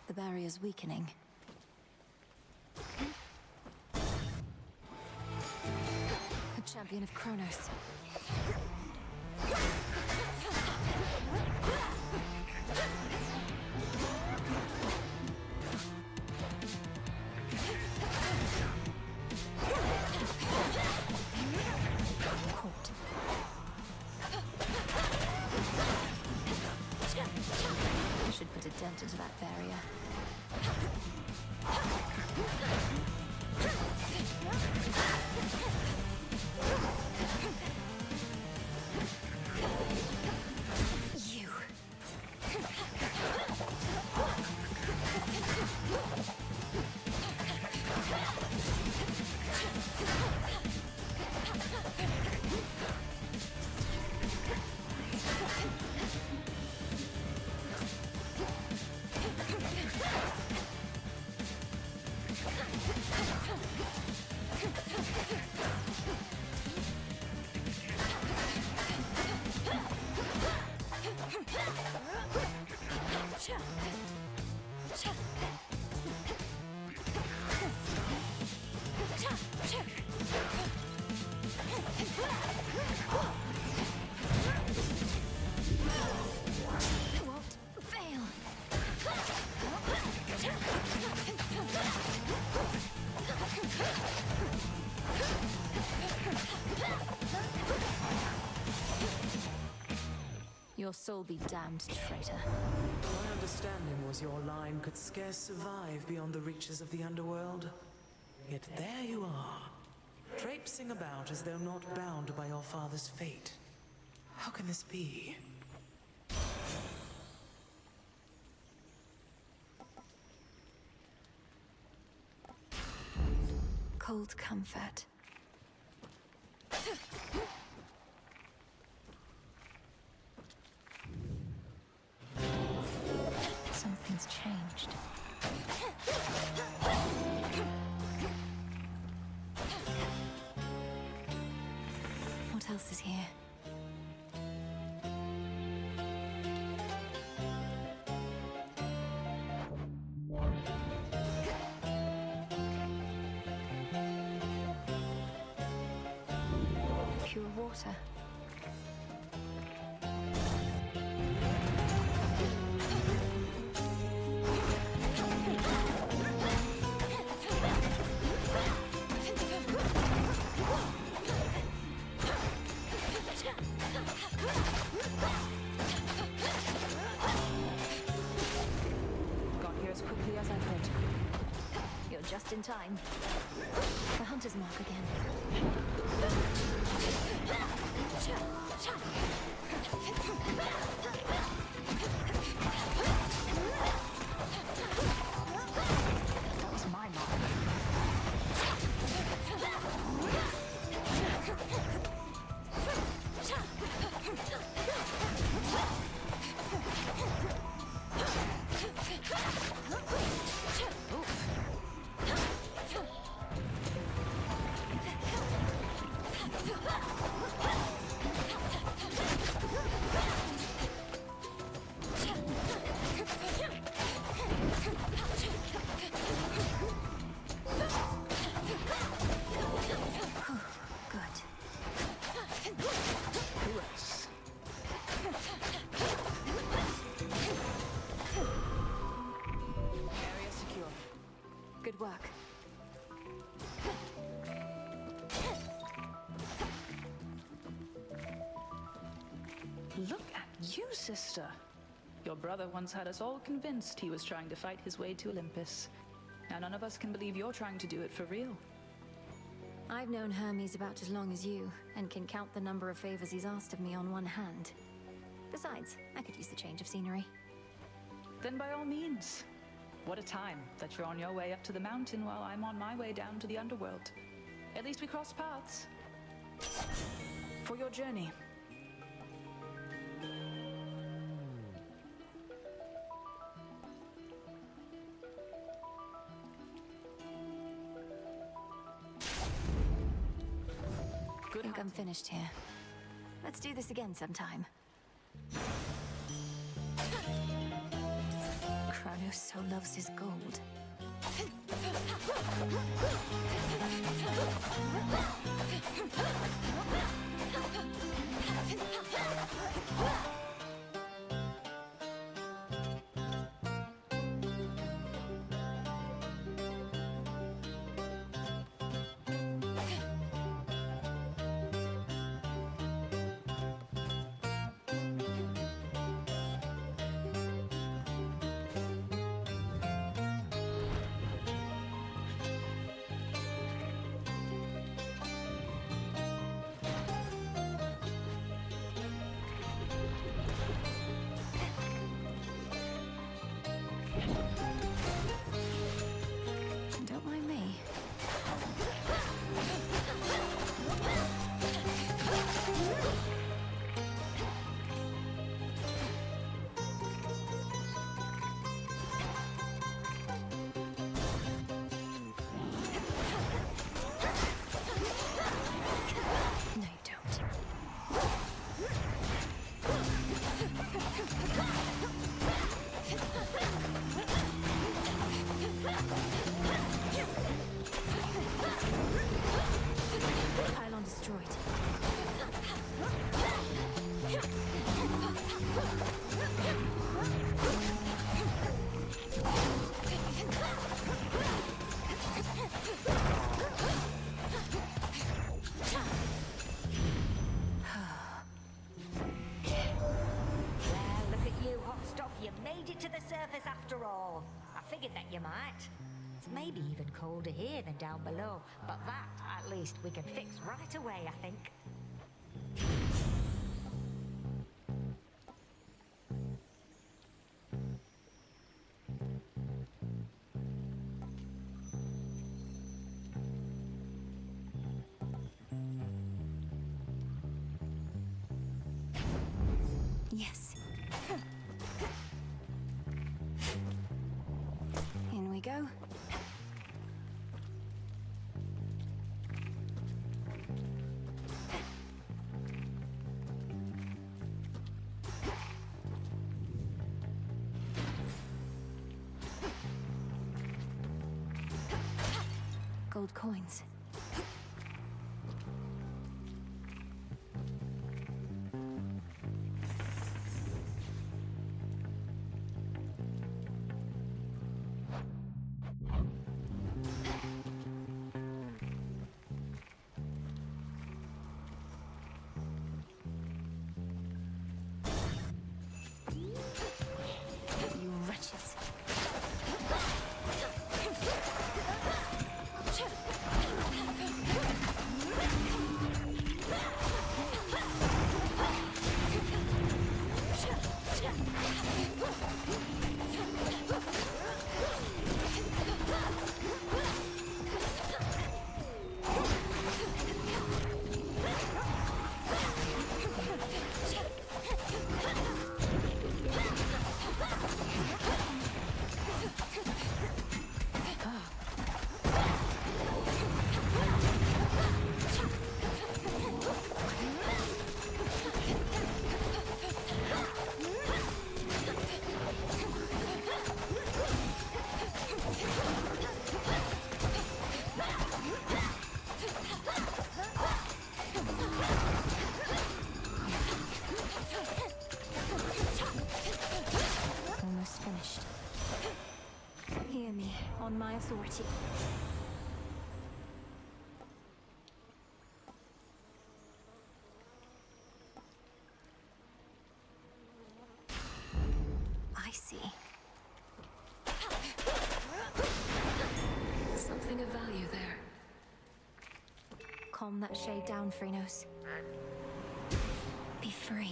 [SPEAKER 1] The barrier's weakening. A champion of Kronos. Caught. I should put a dent into that barrier. You. Your soul be damned, traitor.
[SPEAKER 19] My understanding was your line could scarce survive beyond the reaches of the underworld. Yet there you are, traipsing about as though not bound by your father's fate. How can this be?
[SPEAKER 1] Cold comfort. Something's changed. What else is here? Pure water. Got here as quickly as I could. You're just in time. The hunter's mark again.
[SPEAKER 20] Look at you, sister. Your brother once had us all convinced he was trying to fight his way to Olympus. Now none of us can believe you're trying to do it for real.
[SPEAKER 1] I've known Hermes about as long as you, and can count the number of favors he's asked of me on one hand. Besides, I could use the change of scenery.
[SPEAKER 20] Then by all means. What a time that you're on your way up to the mountain while I'm on my way down to the underworld. At least we crossed paths. For your journey.
[SPEAKER 1] I think I'm finished here. Let's do this again sometime. Kronos so loves his gold. Don't mind me. No, you don't. Pylon destroyed.
[SPEAKER 3] Well, look at you, hot stuff. You made it to the surface after all. I figured that you might. It's maybe even colder here than down below, but that, at least, we can fix right away, I think.
[SPEAKER 1] Yes. In we go. Gold coins. You wretches. Almost finished. Hear me, on my authority. Calm that shade down, Phrynos. Be free.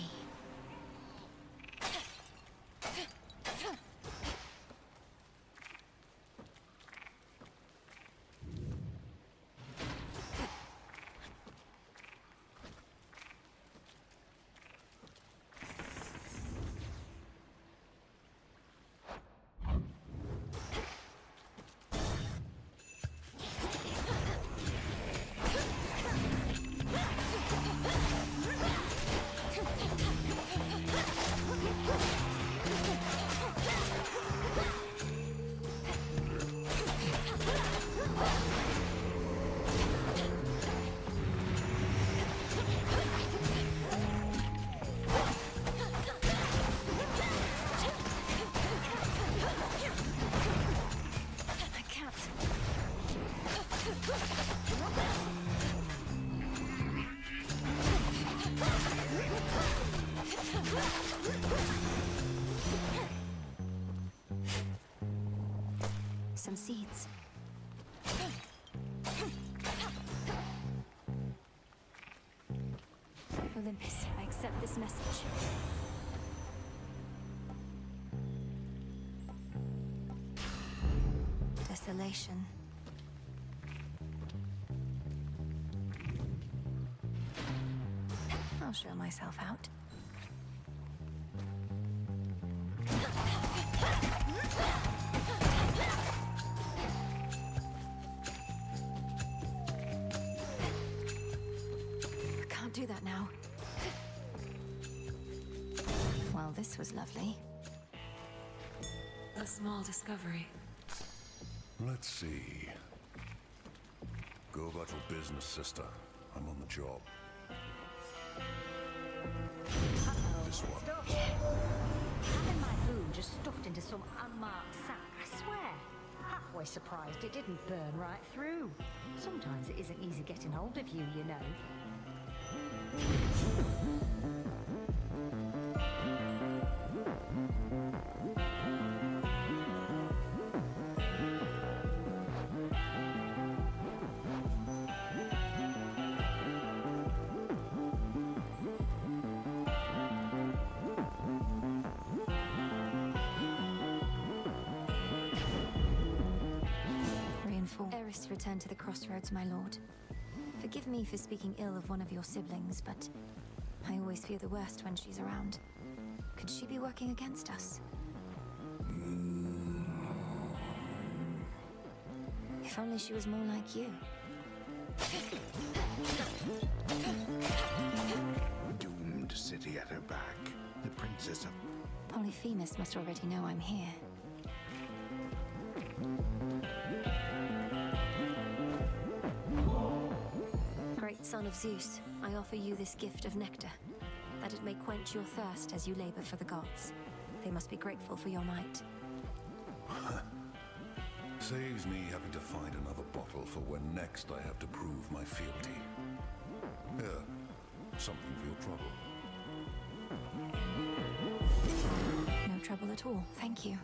[SPEAKER 1] Some seeds. Olympus, I accept this message. Desolation. I'll show myself out. Can't do that now. Well, this was lovely.
[SPEAKER 16] A small discovery.
[SPEAKER 15] Let's see. Go about your business, sister. I'm on the job. This one.
[SPEAKER 3] Having my food just stuffed into some unmarked sack, I swear. Halfway surprised it didn't burn right through. Sometimes it isn't easy getting hold of you, you know.
[SPEAKER 1] Eris returned to the crossroads, my lord. Forgive me for speaking ill of one of your siblings, but I always fear the worst when she's around. Could she be working against us? If only she was more like you.
[SPEAKER 14] Doomed city at her back. The princess of...
[SPEAKER 1] Polyphemus must already know I'm here. Great son of Zeus, I offer you this gift of nectar, that it may quench your thirst as you labor for the gods. They must be grateful for your might.
[SPEAKER 15] Saves me having to find another bottle for when next I have to prove my fealty. Here, something for your trouble.
[SPEAKER 1] No trouble at all, thank you.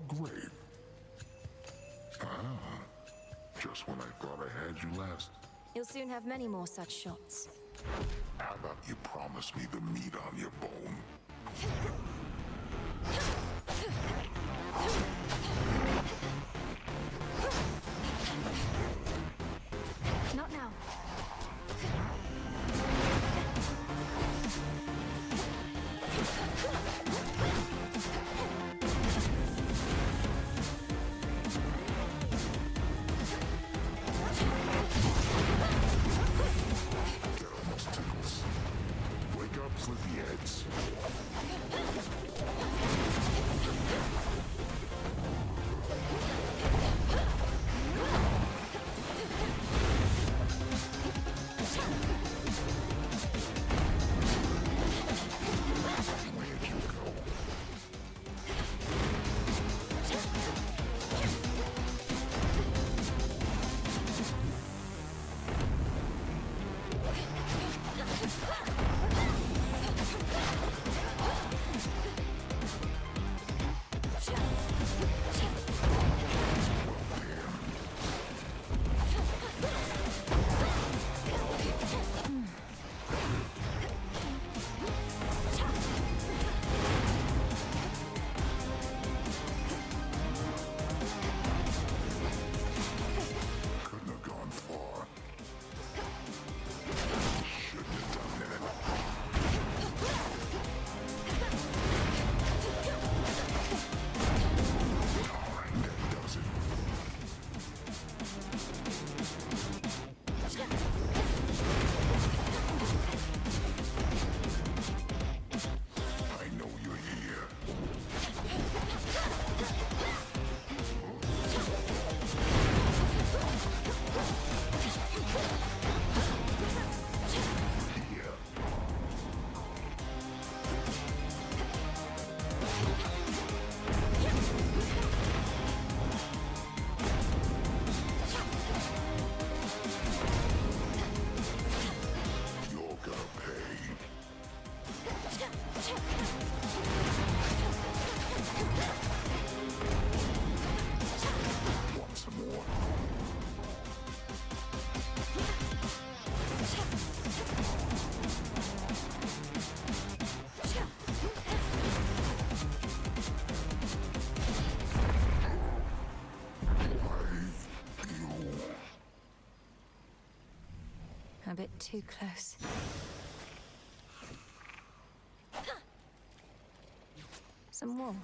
[SPEAKER 21] Great. Just when I thought I had you last.
[SPEAKER 1] You'll soon have many more such shots.
[SPEAKER 21] How about you promise me the meat on your bone?
[SPEAKER 1] Not now.
[SPEAKER 21] That almost tickles. Wake up, Sleepyhead.
[SPEAKER 1] bit too close. Some wool.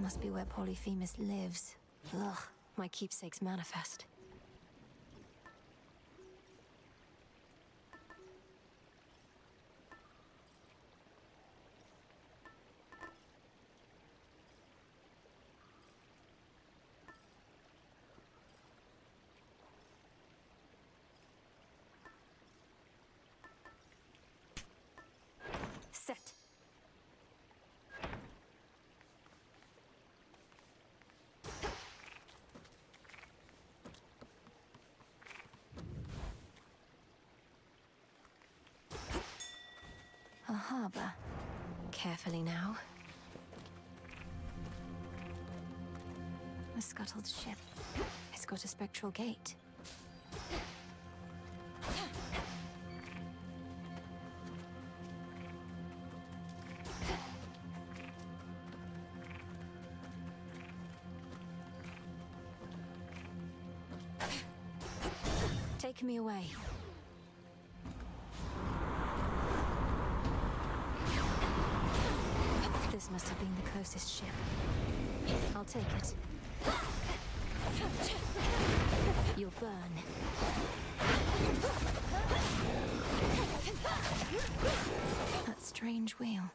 [SPEAKER 1] Must be where Polyphemus lives. Ugh, my keepsake's manifest. Set. A harbor. Carefully now. A scuttled ship. It's got a spectral gate. Take me away. This must have been the closest ship. I'll take it. You'll burn. That strange wheel.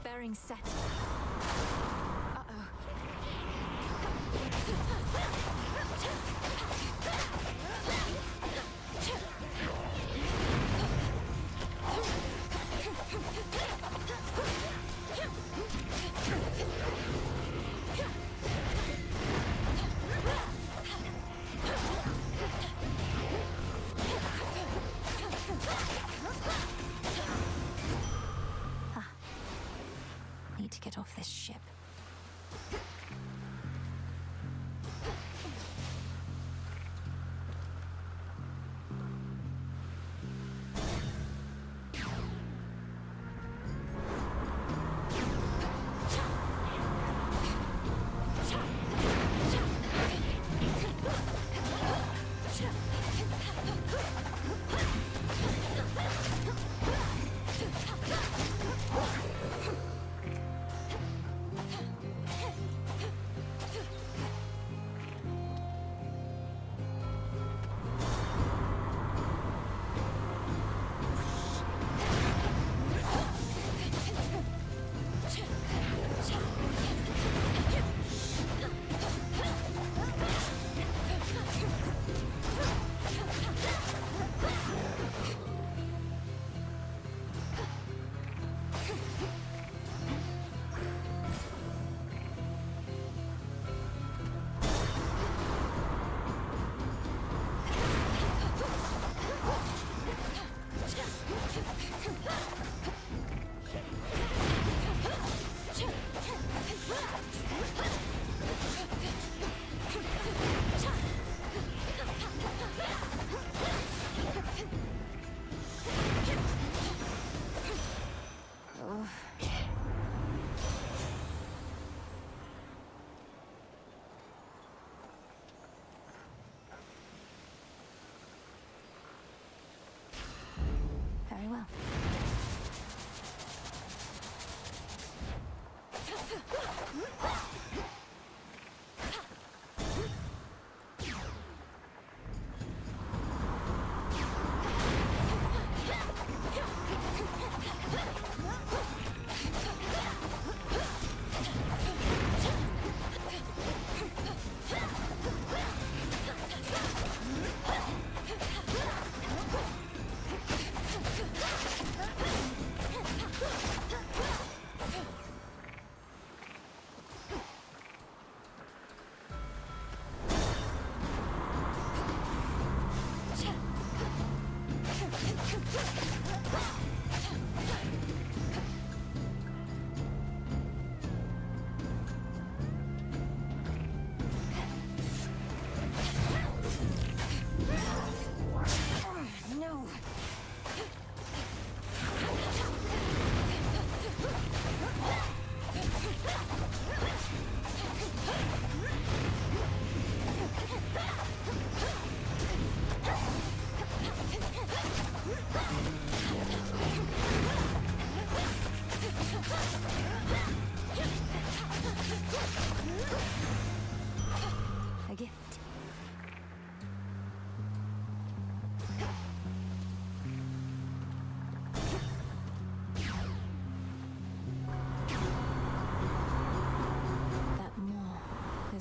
[SPEAKER 1] Bearing set. Uh-oh. Need to get off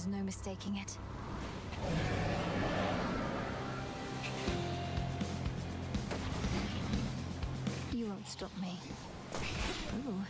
[SPEAKER 1] There's no mistaking it. You won't stop me. Ooh.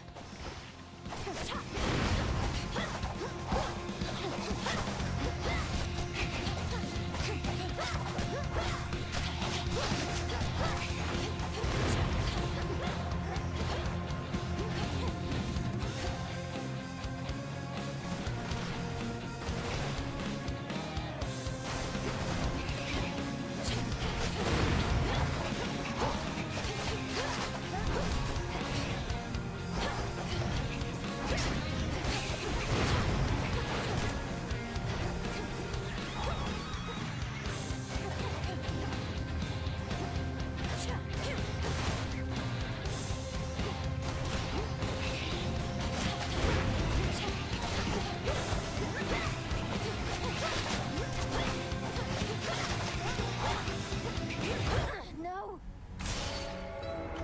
[SPEAKER 1] No!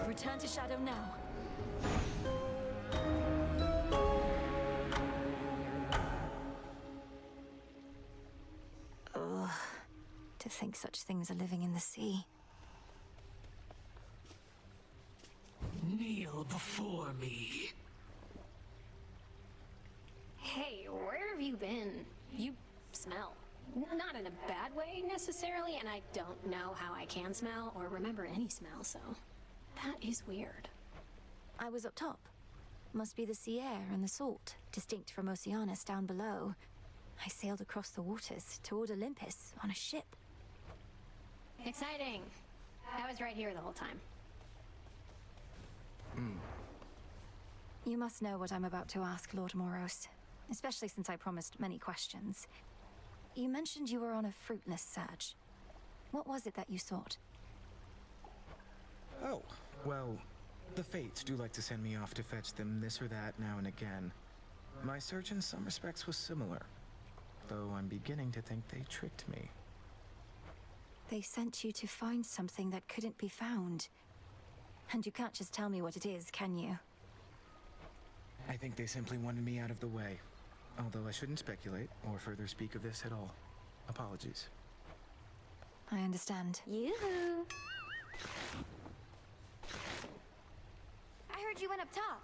[SPEAKER 1] Return to Shadow now. Ugh. To think such things are living in the sea.
[SPEAKER 6] Kneel before me.
[SPEAKER 11] Hey, where have you been? You smell. Not in a bad way, necessarily, and I don't know how I can smell or remember any smell, so... That is weird.
[SPEAKER 1] I was up top. Must be the sea air and the salt, distinct from Oceanus down below. I sailed across the waters toward Olympus on a ship.
[SPEAKER 11] Exciting. I was right here the whole time.
[SPEAKER 1] You must know what I'm about to ask, Lord Moros, especially since I promised many questions. You mentioned you were on a fruitless search. What was it that you sought?
[SPEAKER 8] Oh, well, the Fates do like to send me off to fetch them this or that now and again. My search in some respects was similar, though I'm beginning to think they tricked me.
[SPEAKER 1] They sent you to find something that couldn't be found. And you can't just tell me what it is, can you?
[SPEAKER 8] I think they simply wanted me out of the way. Although I shouldn't speculate or further speak of this at all. Apologies.
[SPEAKER 1] I understand.
[SPEAKER 7] Yoo-hoo! I heard you went up top.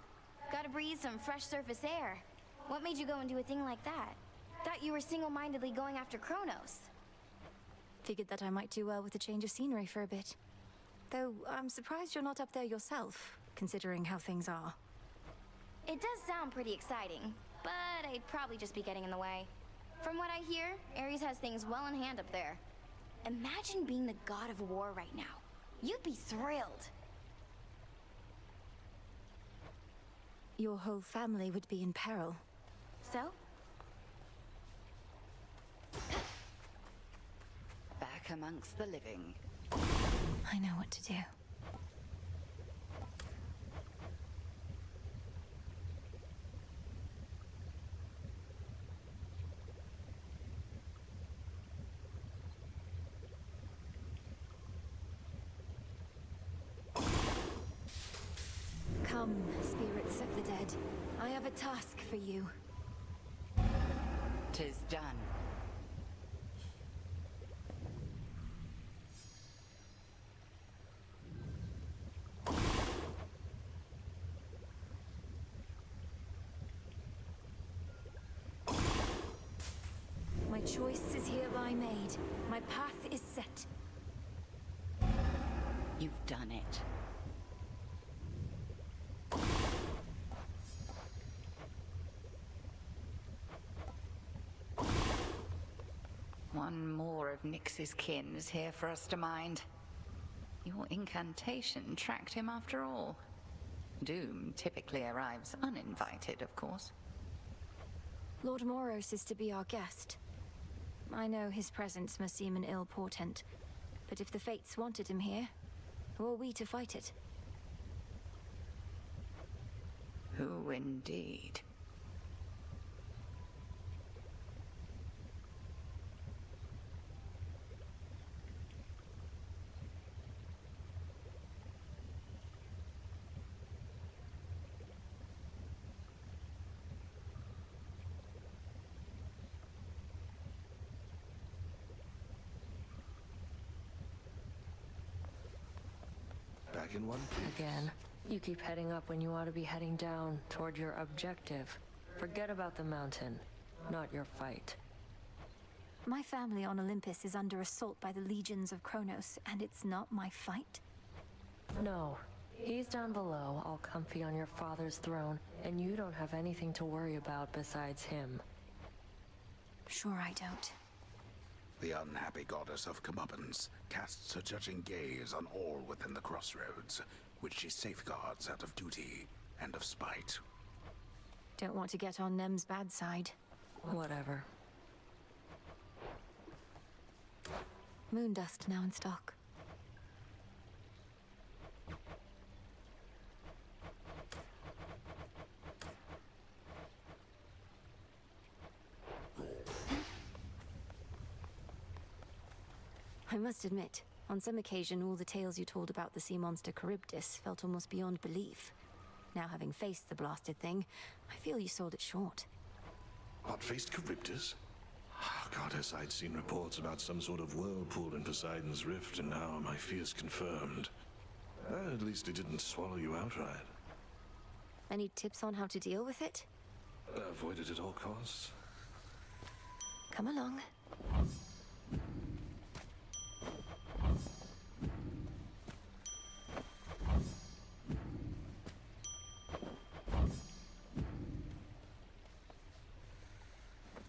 [SPEAKER 7] Gotta breathe some fresh surface air. What made you go and do a thing like that? Thought you were single-mindedly going after Kronos.
[SPEAKER 1] Figured that I might do well with a change of scenery for a bit. Though I'm surprised you're not up there yourself, considering how things are.
[SPEAKER 7] It does sound pretty exciting, but I'd probably just be getting in the way. From what I hear, Ares has things well in hand up there. Imagine being the god of war right now. You'd be thrilled.
[SPEAKER 1] Your whole family would be in peril.
[SPEAKER 7] So?
[SPEAKER 9] Back amongst the living.
[SPEAKER 1] I know what to do. Come, spirits of the dead. I have a task for you.
[SPEAKER 9] 'Tis done.
[SPEAKER 1] My choice is hereby made. My path is set.
[SPEAKER 9] You've done it. One more of Nyx's kin is here for us to mind. Your incantation tracked him after all. Doom typically arrives uninvited, of course.
[SPEAKER 1] Lord Moros is to be our guest. I know his presence must seem an ill portent, but if the Fates wanted him here, who are we to fight it?
[SPEAKER 9] Who indeed?
[SPEAKER 12] back in one piece.
[SPEAKER 2] Again, you keep heading up when you ought to be heading down toward your objective. Forget about the mountain, not your fight.
[SPEAKER 1] My family on Olympus is under assault by the legions of Kronos, and it's not my fight?
[SPEAKER 2] No. He's down below, all comfy on your father's throne, and you don't have anything to worry about besides him.
[SPEAKER 1] Sure I don't.
[SPEAKER 14] The unhappy goddess of comeuppance casts her judging gaze on all within the crossroads, which she safeguards out of duty and of spite.
[SPEAKER 1] Don't want to get on Nem's bad side.
[SPEAKER 2] Whatever.
[SPEAKER 1] Moondust now in stock. I must admit, on some occasion all the tales you told about the sea monster Charybdis felt almost beyond belief. Now having faced the blasted thing, I feel you sold it short.
[SPEAKER 12] What, faced Charybdis? Oh, goddess, I'd seen reports about some sort of whirlpool in Poseidon's Rift, and now my fears confirmed. At least it didn't swallow you outright.
[SPEAKER 1] Any tips on how to deal with it?
[SPEAKER 12] Avoid it at all costs?
[SPEAKER 1] Come along.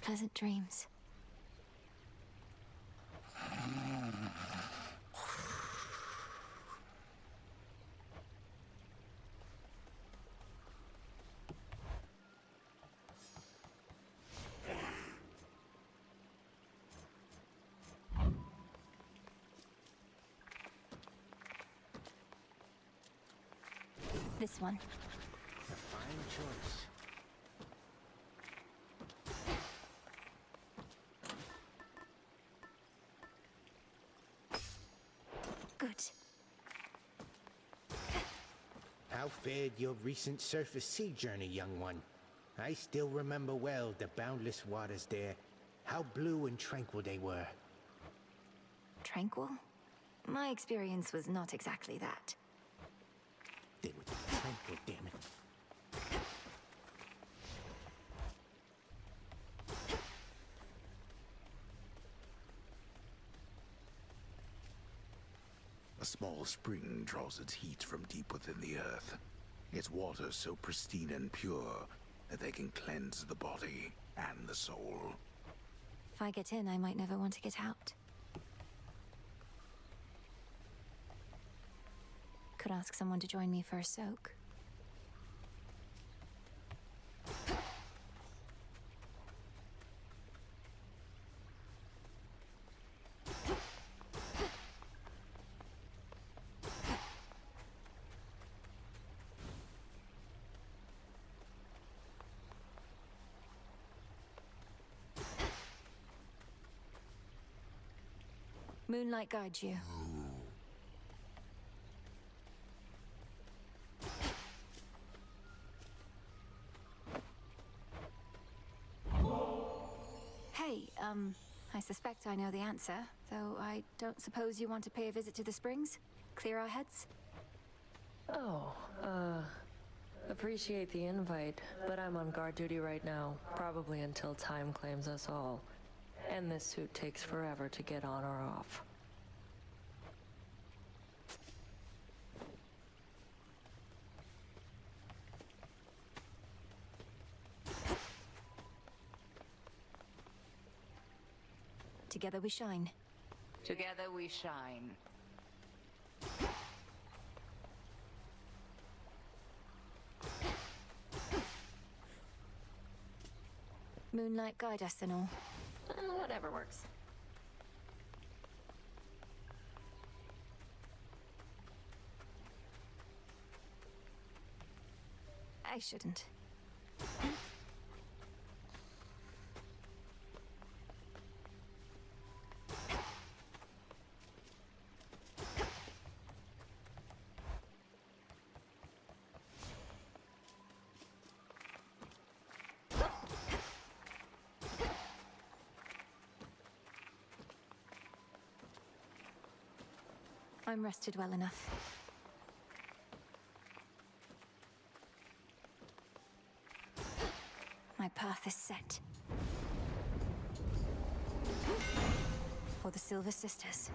[SPEAKER 1] Pleasant dreams. This one.
[SPEAKER 13] A fine choice.
[SPEAKER 1] Good.
[SPEAKER 13] How fared your recent surface sea journey, young one? I still remember well the boundless waters there. How blue and tranquil they were.
[SPEAKER 1] Tranquil? My experience was not exactly that.
[SPEAKER 13] They were tranquil, damn it.
[SPEAKER 14] A small spring draws its heat from deep within the earth. Its waters so pristine and pure that they can cleanse the body and the soul.
[SPEAKER 1] If I get in, I might never want to get out. Could ask someone to join me for a soak. Moonlight guides you. Hey, I suspect I know the answer, though I don't suppose you want to pay a visit to the springs? Clear our heads?
[SPEAKER 2] Oh, appreciate the invite, but I'm on guard duty right now, probably until time claims us all. And this suit takes forever to get on or off.
[SPEAKER 1] Together we shine.
[SPEAKER 9] Together we shine.
[SPEAKER 1] Moonlight guide us and all.
[SPEAKER 11] Whatever works.
[SPEAKER 1] I shouldn't. I'm rested well enough. path is set. For the Silver Sisters.